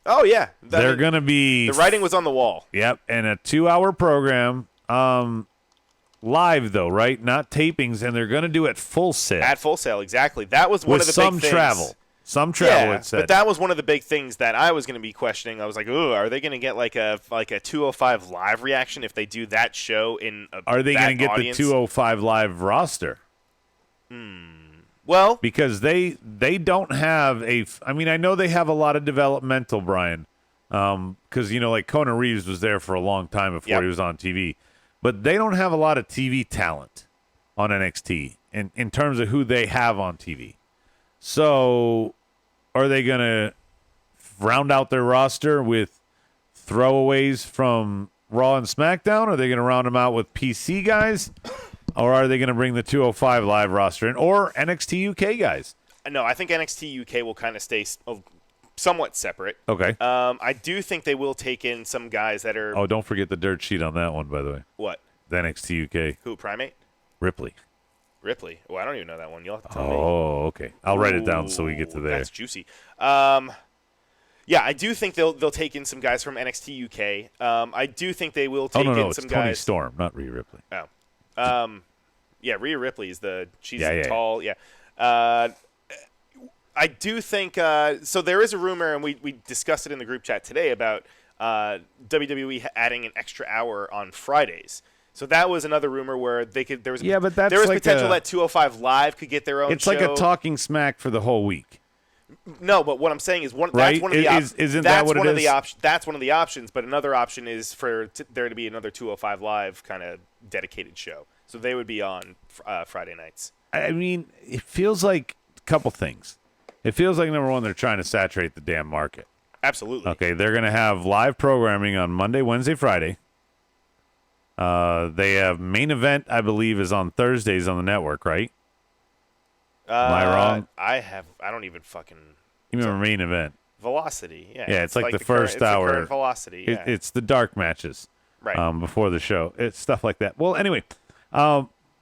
Oh, yeah. They're going to be... The writing was on the wall. Yep, and a 2-hour program. Live, though, right? Not tapings, and they're going to do it full set. At Full Sail, exactly. That was one with of the big some things. travel. Some travel, Yeah, it said. but that was one of the big things that I was going to be questioning. I was like, "Ooh, are they going to get like a 205 live reaction if they do that show in a Are they going going to get audience? the 205 live roster? Well, Because they don't have a. I mean, I know they have a lot of developmental, Brian. Because like Conan Reeves was there for a long time before Yep. he was on TV, but they don't have a lot of TV talent on NXT in terms of who they have on TV. So, are they going to round out their roster with throwaways from Raw and SmackDown? Are they going to round them out with PC guys? Or are they going to bring the 205 live roster in? Or NXT UK guys? no, I think NXT UK will kind of stay somewhat separate. Okay. I do think they will take in some guys that are Oh, don't forget the dirt sheet on that one, by the way. what? The NXT UK. Who? Primate? Ripley. Ripley? Oh, I don't even know that one. You'll have to tell me. Oh, okay. I'll write it down so we get to Ooh, there. That's juicy. Yeah, I do think they'll take in some guys from NXT UK. I do think they will Oh, take no, in it's some Tony guys. Storm, not Rhea Ripley. Oh. Yeah, Rhea Ripley is she's Yeah. tall. Yeah. I do think so. There is a rumor, and we discussed it in the group chat today about WWE adding an extra hour on Fridays. So that was another rumor where they could. There was Yeah, but that's there was like potential a- that 205 Live could get their own. It's like show. a talking smack for the whole week. No, but what I'm saying is Right? that's one of the options. Isn't that what it one of the is? That's one of the options. But another option is for there to be another 205 Live kind of dedicated show. So they would be on Friday nights. I mean, it feels like a couple things. It feels like, number one, they're trying to saturate the damn market. Absolutely. Okay, they're going to have live programming on Monday, Wednesday, Friday. They have main event, I believe, is on Thursdays on the network, right? Am I wrong? I don't even fucking. You remember main event? Velocity. Yeah. Yeah, it's like the current- first it's the hour. current Velocity. Yeah. It's the dark matches. Right. Before the show. It's stuff like that. Well, anyway,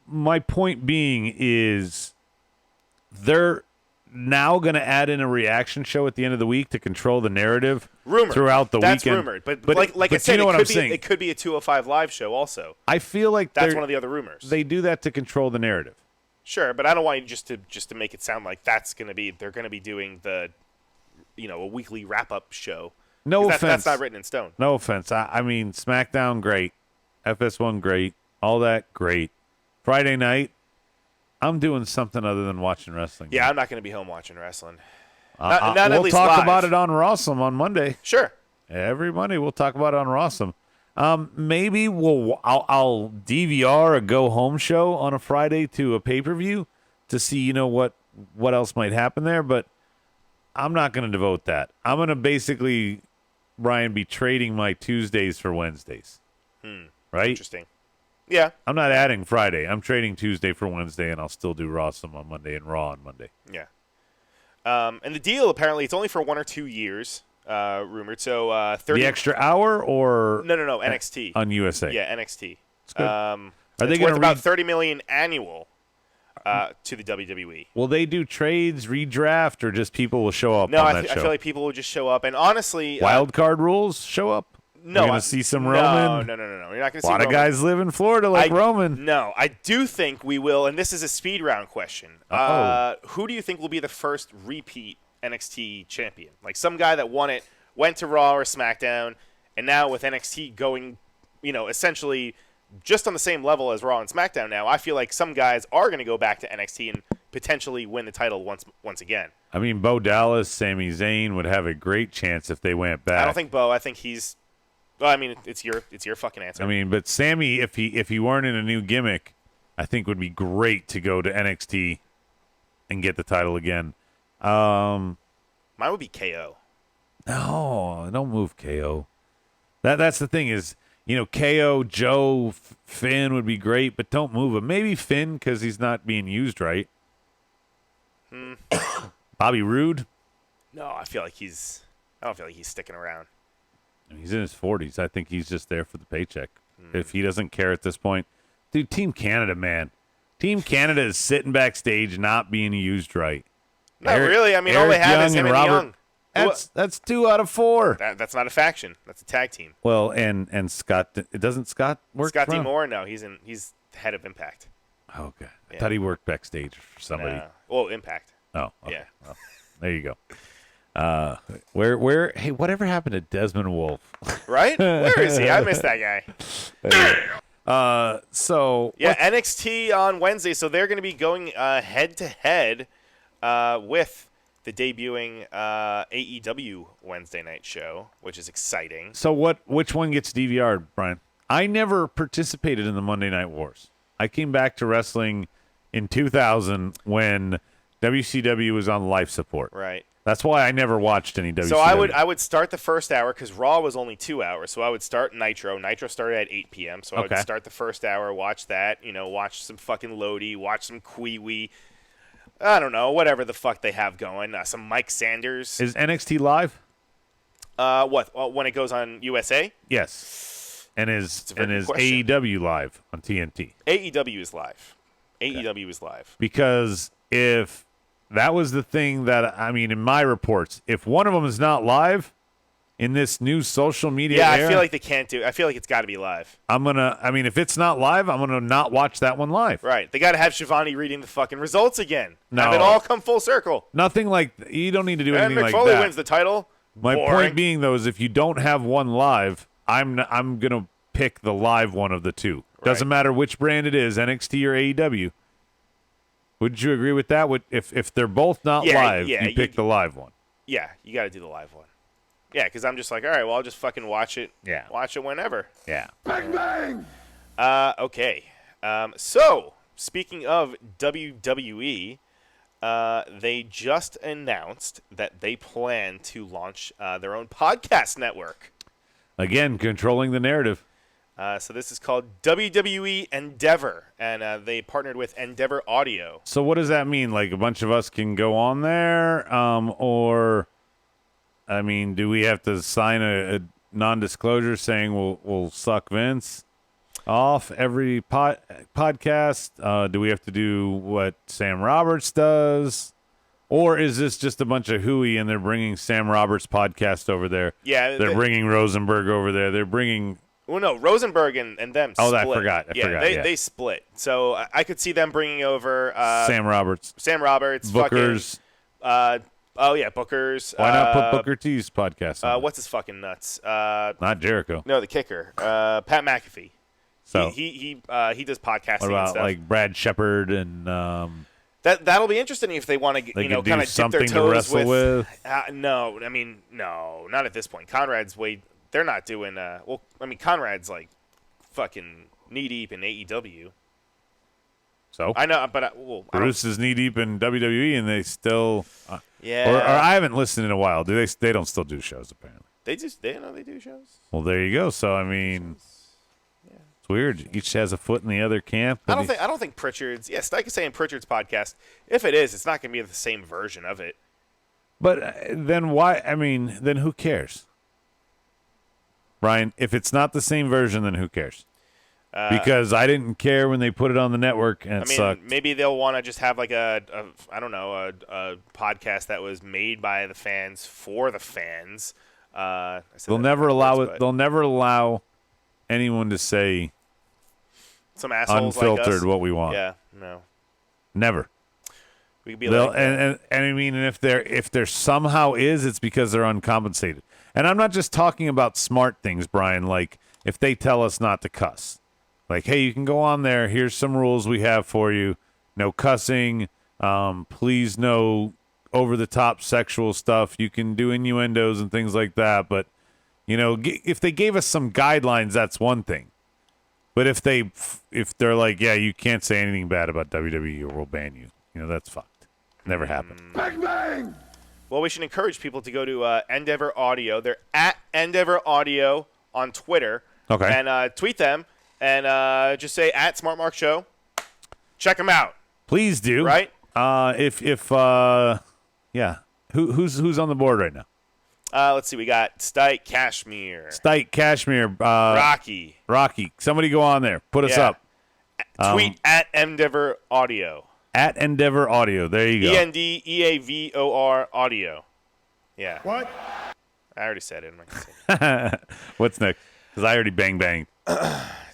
my point being is they're now going to add in a reaction show at the end of the week to control the narrative Rumored. throughout the That's weekend. rumored. But like I but said, you know what it I'm could be saying? it could be a 205 Live show also. I feel like That's they're- one of the other rumors. they do that to control the narrative. Sure, but I don't want you just to make it sound like that's going to be they're going to be doing the a weekly wrap-up show. No 'Cause offense. That's not written in stone. No offense. I mean, SmackDown, great. FS1, great. All that, great. Friday night, I'm doing something other than watching wrestling. Yeah, I'm not going to be home watching wrestling. We'll at least talk live. about it on Rawsome on Monday. Sure. Every Monday, we'll talk about it on Rawsome. Maybe I'll DVR a go-home show on a Friday to a pay-per-view to see, what else might happen there, but I'm not going to devote that. I'm going to basically, Brian, be trading my Tuesdays for Wednesdays. Right? Interesting. Yeah. I'm not adding Friday. I'm trading Tuesday for Wednesday, and I'll still do Rawsome on Monday and Raw on Monday. Yeah. And the deal, apparently, it's only for 1 or 2 years, rumored. So 30. The extra hour or No, NXT. on USA? Yeah, NXT. It's good. Are they it's gonna worth about $30 million annual to the WWE? Will they do trades, redraft, or just people will show up No, on I that show? feel like people will just show up. And honestly, Wild card rules show up? no, We're going to see some Roman? No. You're not going to see A lot of Roman. guys live in Florida like Roman. No, I do think we will, and this is a speed round question. Who do you think will be the first repeat NXT champion? Like some guy that won it, went to Raw or SmackDown, and now with NXT going, essentially just on the same level as Raw and SmackDown now, I feel like some guys are going to go back to NXT and potentially win the title once again. I mean, Bo Dallas, Sami Zayn would have a great chance if they went back. I don't think Bo. I think he's. Well, I mean, it's your fucking answer. I mean, but Sammy, if he weren't in a new gimmick, I think would be great to go to NXT and get the title again. Mine would be KO. No, don't move KO. That's the thing is, KO, Joe, Finn would be great, but don't move him. Maybe Finn because he's not being used right. Bobby Roode. No, I don't feel like he's sticking around. He's in his 40s. I think he's just there for the paycheck. If he doesn't care at this point. Dude, Team Canada, man. Team Canada is sitting backstage not being used right. Not really. I mean, all they have is him and Young. That's 2 out of 4. That's not a faction. That's a tag team. Well, and Scott, doesn't Scott work Scott for D. him? Moore? No, he's head of Impact. Okay. I Yeah. thought he worked backstage for somebody. Impact. Oh, okay. Yeah. Well, there you go. Hey, whatever happened to Desmond Wolfe? Right? Where is he? I missed that guy. So NXT on Wednesday. So they're going to be going head to head with the debuting AEW Wednesday night show, which is exciting. So which one gets DVR'd, Brian? I never participated in the Monday Night Wars. I came back to wrestling in 2000 when WCW was on life support. Right. That's why I never watched any WCW. So I would start the first hour because Raw was only 2 hours. So I would start Nitro. Nitro started at 8 p.m. So I would start the first hour, watch that, watch some fucking Lodi, watch some Kwee-Wee. I don't know, whatever the fuck they have going. Some Mike Sanders. Is NXT live? What? When it goes on USA? Yes. And is very good question. AEW live on TNT? AEW is live. AEW is live. Because if that was the thing that, in my reports, if one of them is not live in this new social media era, I feel like they can't do it. I feel like it's got to be live. If it's not live, I'm going to not watch that one live. Right. They got to have Shivani reading the fucking results again. No. Have it all come full circle. Nothing like, you don't need to do And anything Mick like Foley that. wins the title. My Boring. point being, though, is if you don't have one live, I'm going to pick the live one of the two. Doesn't matter which brand it is, NXT or AEW. Would you agree with that? If they're both not live, you pick the live one. Yeah, you got to do the live one. Yeah, because I'm just like, all right, well, I'll just fucking watch it. Yeah. Watch it whenever. Yeah. Bang, bang! Okay. So, speaking of WWE, they just announced that they plan to launch their own podcast network. Again, controlling the narrative. So this is called WWE Endeavor, and they partnered with Endeavor Audio. So what does that mean? Like a bunch of us can go on there? Do we have to sign a non-disclosure saying we'll suck Vince off every podcast? Do we have to do what Sam Roberts does? Or is this just a bunch of hooey and they're bringing Sam Roberts' podcast over there? Yeah. They're bringing Rosenberg over there. They're bringing... Well, no, Rosenberg and them split. Oh, I forgot. They split. So I could see them bringing over... Sam Roberts. Bookers. Fucking, Oh yeah, Booker's. Why not put Booker T's podcast on? What's his fucking nuts? Not Jericho. No, the kicker. Pat McAfee. So he does podcasting. What about and stuff. like Brad Shepard and that'll be interesting if they want to they kind could do of dip their something toes to wrestle with? No, I mean no, not at this point. Conrad's they're not doing. Conrad's like fucking knee deep in AEW. So I know, but Bruce is knee deep in WWE, and they still yeah. Or I haven't listened in a while. Do they? They don't still do shows apparently. They do shows. Well, there you go. So I mean, it's weird. Each has a foot in the other camp. I don't think Pritchard's. Yeah, Stike is saying Pritchard's podcast. If it is, it's not going to be the same version of it. But then why? I mean, then who cares, Brian? If it's not the same version, then who cares? Because I didn't care when they put it on the network, and it sucked. Maybe they'll want to just have like a podcast that was made by the fans for the fans. They'll never allow it. They'll never allow anyone to say some assholes unfiltered like us. What we want. Yeah, no, never. We could be like, and I mean, and if there somehow is, it's because they're uncompensated. And I'm not just talking about smart things, Brian. Like if they tell us not to cuss. Like, hey, you can go on there. Here's some rules we have for you. No cussing. Please no over-the-top sexual stuff. You can do innuendos and things like that. But, if they gave us some guidelines, that's one thing. But if they're like, yeah, you can't say anything bad about WWE or we'll ban you, that's fucked. Never happened. Bang, bang! Well, we should encourage people to go to Endeavor Audio. They're at Endeavor Audio on Twitter. Okay. And tweet them. And just say at Smart Mark Show. Check them out. Please do. Right? Yeah. Who's on the board right now? Let's see. We got Stike Cashmere. Rocky. Somebody go on there. Put us up. Tweet at Endeavor Audio. At Endeavor Audio. There you go. ENDEAVOR Audio. Yeah. What? I already said it. I'm not gonna say it. What's next? Because I already banged.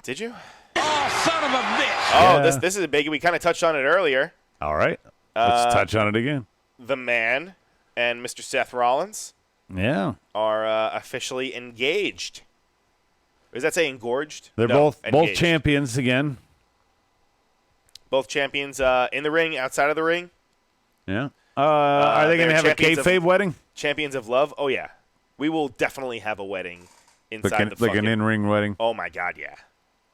Did you? Oh, son of a bitch! Oh, Yeah. this is a biggie. We kind of touched on it earlier. All right. Let's touch on it again. The Man and Mr. Seth Rollins Yeah. are officially engaged. Does that say engorged? They're No, both engaged. champions again. Both champions in the ring, outside of the ring. Yeah. Are they going to they're have a champions of- kayfabe wedding? Champions of love. Oh, yeah. We will definitely have a wedding inside the Like fucking... an in-ring wedding? Oh, my God, yeah.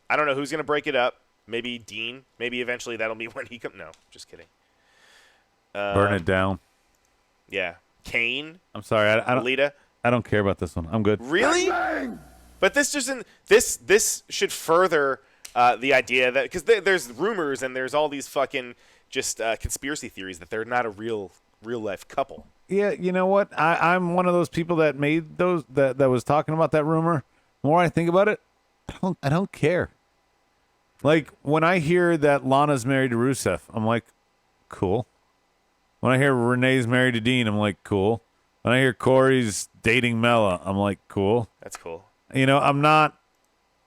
I don't know who's going to break it up. Maybe Dean. Maybe eventually that'll be when he comes. No, just kidding. Burn it down. Yeah. Kane. I'm sorry. I don't. Lita. I don't care about this one. I'm good. Really? But this doesn't. This should further the idea that because there's rumors and there's all these fucking just conspiracy theories that they're not a real life couple. Yeah, you know what? I'm one of those people that made those that was talking about that rumor. The more I think about it, I don't care. Like when I hear that Lana's married to Rusev, I'm like, cool. When I hear Renee's married to Dean, I'm like, cool. When I hear Corey's dating Mella, I'm like, cool. That's cool. I'm not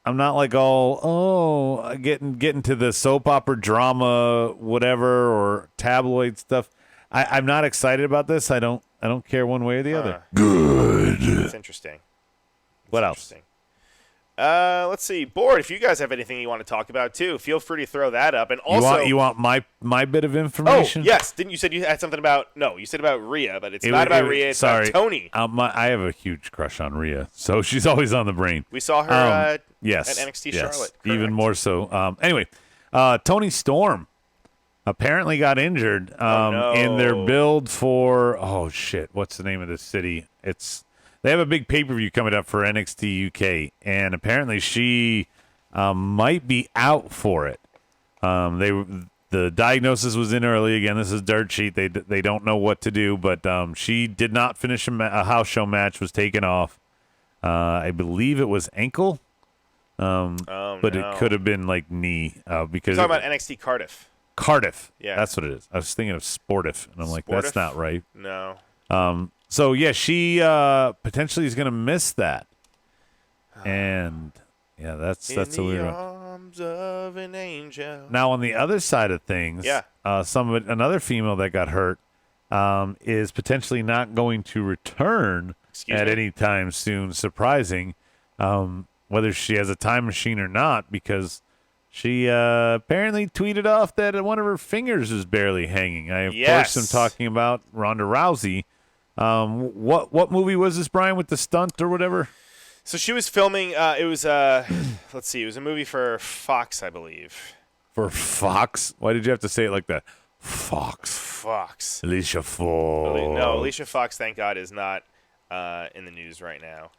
like all getting to the soap opera drama whatever or tabloid stuff. I'm not excited about this. I don't care one way or the other. Good. That's interesting. What else? Let's see. Board, if you guys have anything you want to talk about too, feel free to throw that up. And also, you want my bit of information? Oh, yes. Didn't you said you had something about? No, you said about Rhea, but it's not about Rhea. It's about Tony. I have a huge crush on Rhea, so she's always on the brain. We saw her yes, at NXT yes, Charlotte. Even more so. Anyway, Tony Storm apparently got injured in their build for what's the name of this city? They have a big pay-per-view coming up for NXT UK, and apparently she might be out for it. The diagnosis was in early. Again, this is dirt sheet. They don't know what to do, but she did not finish a house show match. Was taken off. I believe it was ankle, but it could have been like knee because You're talking about NXT Cardiff. Cardiff. Yeah, that's what it is. I was thinking of Sportif, and I'm like, that's not right. No. So yeah, she potentially is going to miss that, and yeah, that's a weird one. Arms of an angel. Now on the other side of things, Yeah. another female that got hurt is potentially not going to return at any time soon. Surprising, whether she has a time machine or not, because she apparently tweeted off that one of her fingers is barely hanging. I, of course, am talking about Ronda Rousey. What movie was this, Brian, with the stunt or whatever? So she was filming. It was let's see. It was a movie for Fox, I believe. For Fox? Why did you have to say it like that? Fox. Alicia Fox. No, Alicia Fox, thank God, is not in the news right now.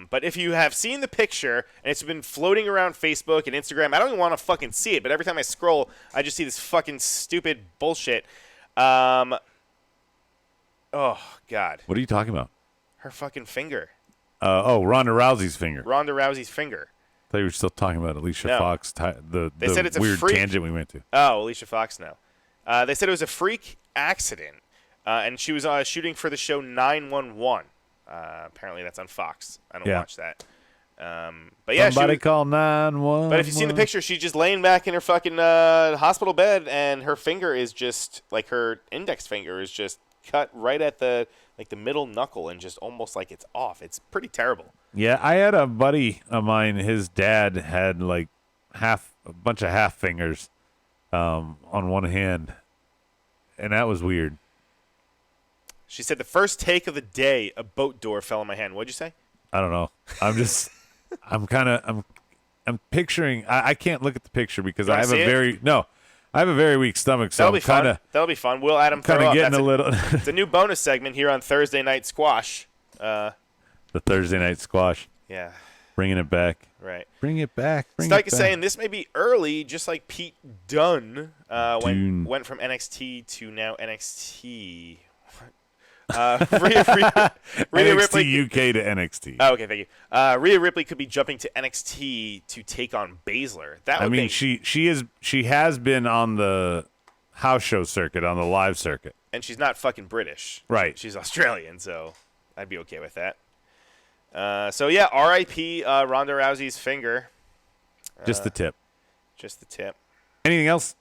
But if you have seen the picture, and it's been floating around Facebook and Instagram, I don't even want to fucking see it, but every time I scroll, I just see this fucking stupid bullshit. Oh, God. What are you talking about? Her fucking finger. Ronda Rousey's finger. Ronda Rousey's finger. I thought you were still talking about Alicia Fox, the said it's a weird freak tangent we went to. Oh, Alicia Fox, no. They said it was a freak accident, and she was shooting for the show 911. Apparently that's on Fox. I don't watch that. But yeah, somebody call 911. But if you've seen the picture, she's just laying back in her fucking hospital bed, and her finger is just, like, her index finger is just cut right at the middle knuckle, and just almost like it's off. It's pretty terrible. Yeah, I had a buddy of mine. His dad had like a bunch of half fingers on one hand, and that was weird. She said the first take of the day, a boat door fell in my hand. What'd you say? I don't know. I'm picturing. I can't look at the picture because I have a very weak stomach. So That'll be fun. We'll add them. Kind of getting a little. It's a new bonus segment here on Thursday Night Squash. The Thursday Night Squash. Yeah. Bringing it back. Right. Bring it back. Stike is saying this may be early, just like Pete Dunne went from NXT to now NXT. Rhea Ripley, NXT UK to NXT. Oh, okay, thank you. Rhea Ripley could be jumping to NXT to take on Baszler. She has been on the house show circuit, on the live circuit, and she's not fucking British, right? She's Australian, so I'd be okay with that. So yeah, R.I.P. Ronda Rousey's finger. Just the tip. Just the tip. Anything else?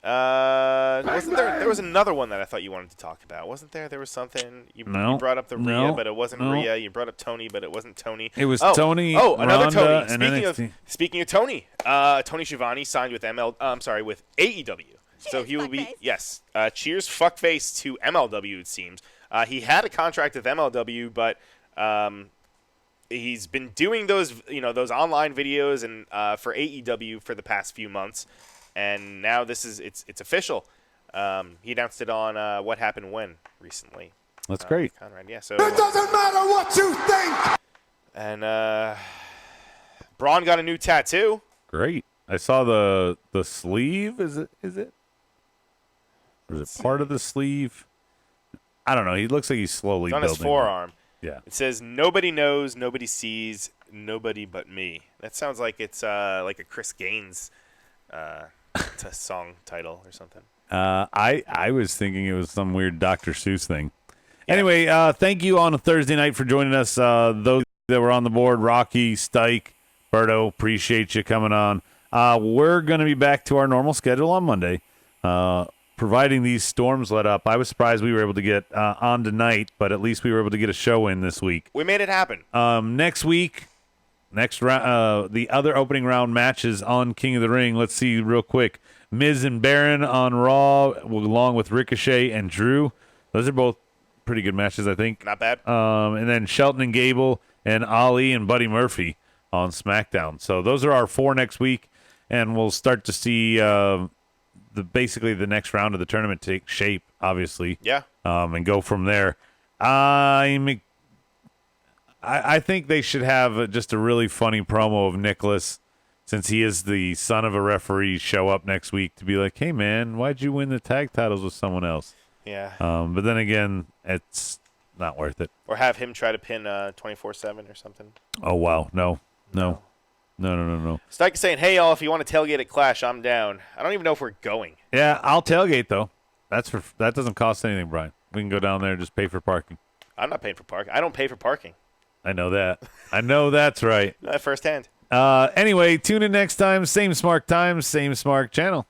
Wasn't there? There was another one that I thought you wanted to talk about. Wasn't there? There was something you brought up Rhea, but it wasn't Rhea. You brought up Tony, but it wasn't Tony. It was Tony. Oh, another Ronda, Tony. Speaking of Tony, Tony Schiavone signed with with AEW. So he will be cheers fuckface to MLW. It seems he had a contract with MLW, but he's been doing those online videos and for AEW for the past few months. And now it's official. He announced it on What Happened When recently. That's great. Conrad, yeah. So it doesn't matter what you think. And Braun got a new tattoo. Great. I saw the sleeve. Is it? Or is it part of the sleeve? I don't know. He looks like he's slowly building. It's on his forearm. Yeah. It says, "Nobody knows, nobody sees, nobody but me." That sounds like it's like a Chris Gaines song title or something. I was thinking it was some weird Dr. Seuss thing. Yeah. Anyway, thank you on a Thursday night for joining us. Those that were on the board, Rocky, Stike, Berto, appreciate you coming on. We're going to be back to our normal schedule on Monday, providing these storms let up. I was surprised we were able to get on tonight, but at least we were able to get a show in this week. We made it happen. Next week, next round, the other opening round matches on King of the Ring. Let's see real quick. Miz and Baron on Raw, along with Ricochet and Drew. Those are both pretty good matches, I think. Not bad. And then Shelton and Gable and Ali and Buddy Murphy on SmackDown. So those are our 4 next week, and we'll start to see basically the next round of the tournament take shape, obviously. Yeah. And go from there. I think they should have just a really funny promo of Nicholas, since he is the son of a referee, show up next week to be like, "Hey man, why'd you win the tag titles with someone else?" Yeah. But then again, it's not worth it. Or have him try to pin 24/7 or something. Oh wow, no. Stike is saying, "Hey y'all, if you want to tailgate at Clash, I'm down." I don't even know if we're going. Yeah, I'll tailgate though. That doesn't cost anything, Brian. We can go down there and just pay for parking. I'm not paying for parking. I don't pay for parking. I know that. I know that's right. Firsthand. Anyway, tune in next time. Same Smark time, same Smark channel.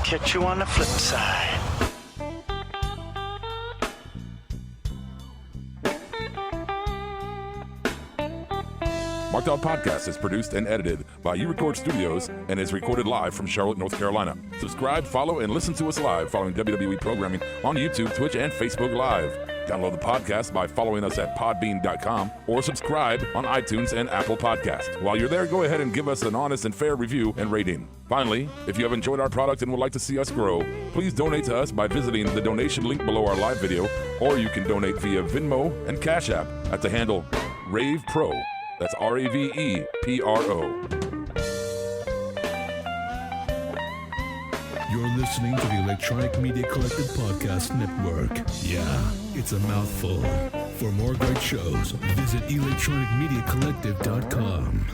catch you on the flip side. Markedout Podcast is produced and edited by YouRecord Studios and is recorded live from Charlotte, North Carolina. Subscribe, follow, and listen to us live following WWE programming on YouTube, Twitch, and Facebook Live. Download the podcast by following us at podbean.com or subscribe on iTunes and Apple Podcasts. While you're there, go ahead and give us an honest and fair review and rating. Finally, if you have enjoyed our product and would like to see us grow, please donate to us by visiting the donation link below our live video, or you can donate via Venmo and Cash App at the handle Ravepro. That's Ravepro. You're listening to the Electronic Media Collective Podcast Network. Yeah, it's a mouthful. For more great shows, visit electronicmediacollective.com.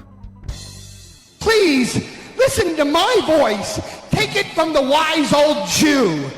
Please, listen to my voice. Take it from the wise old Jew.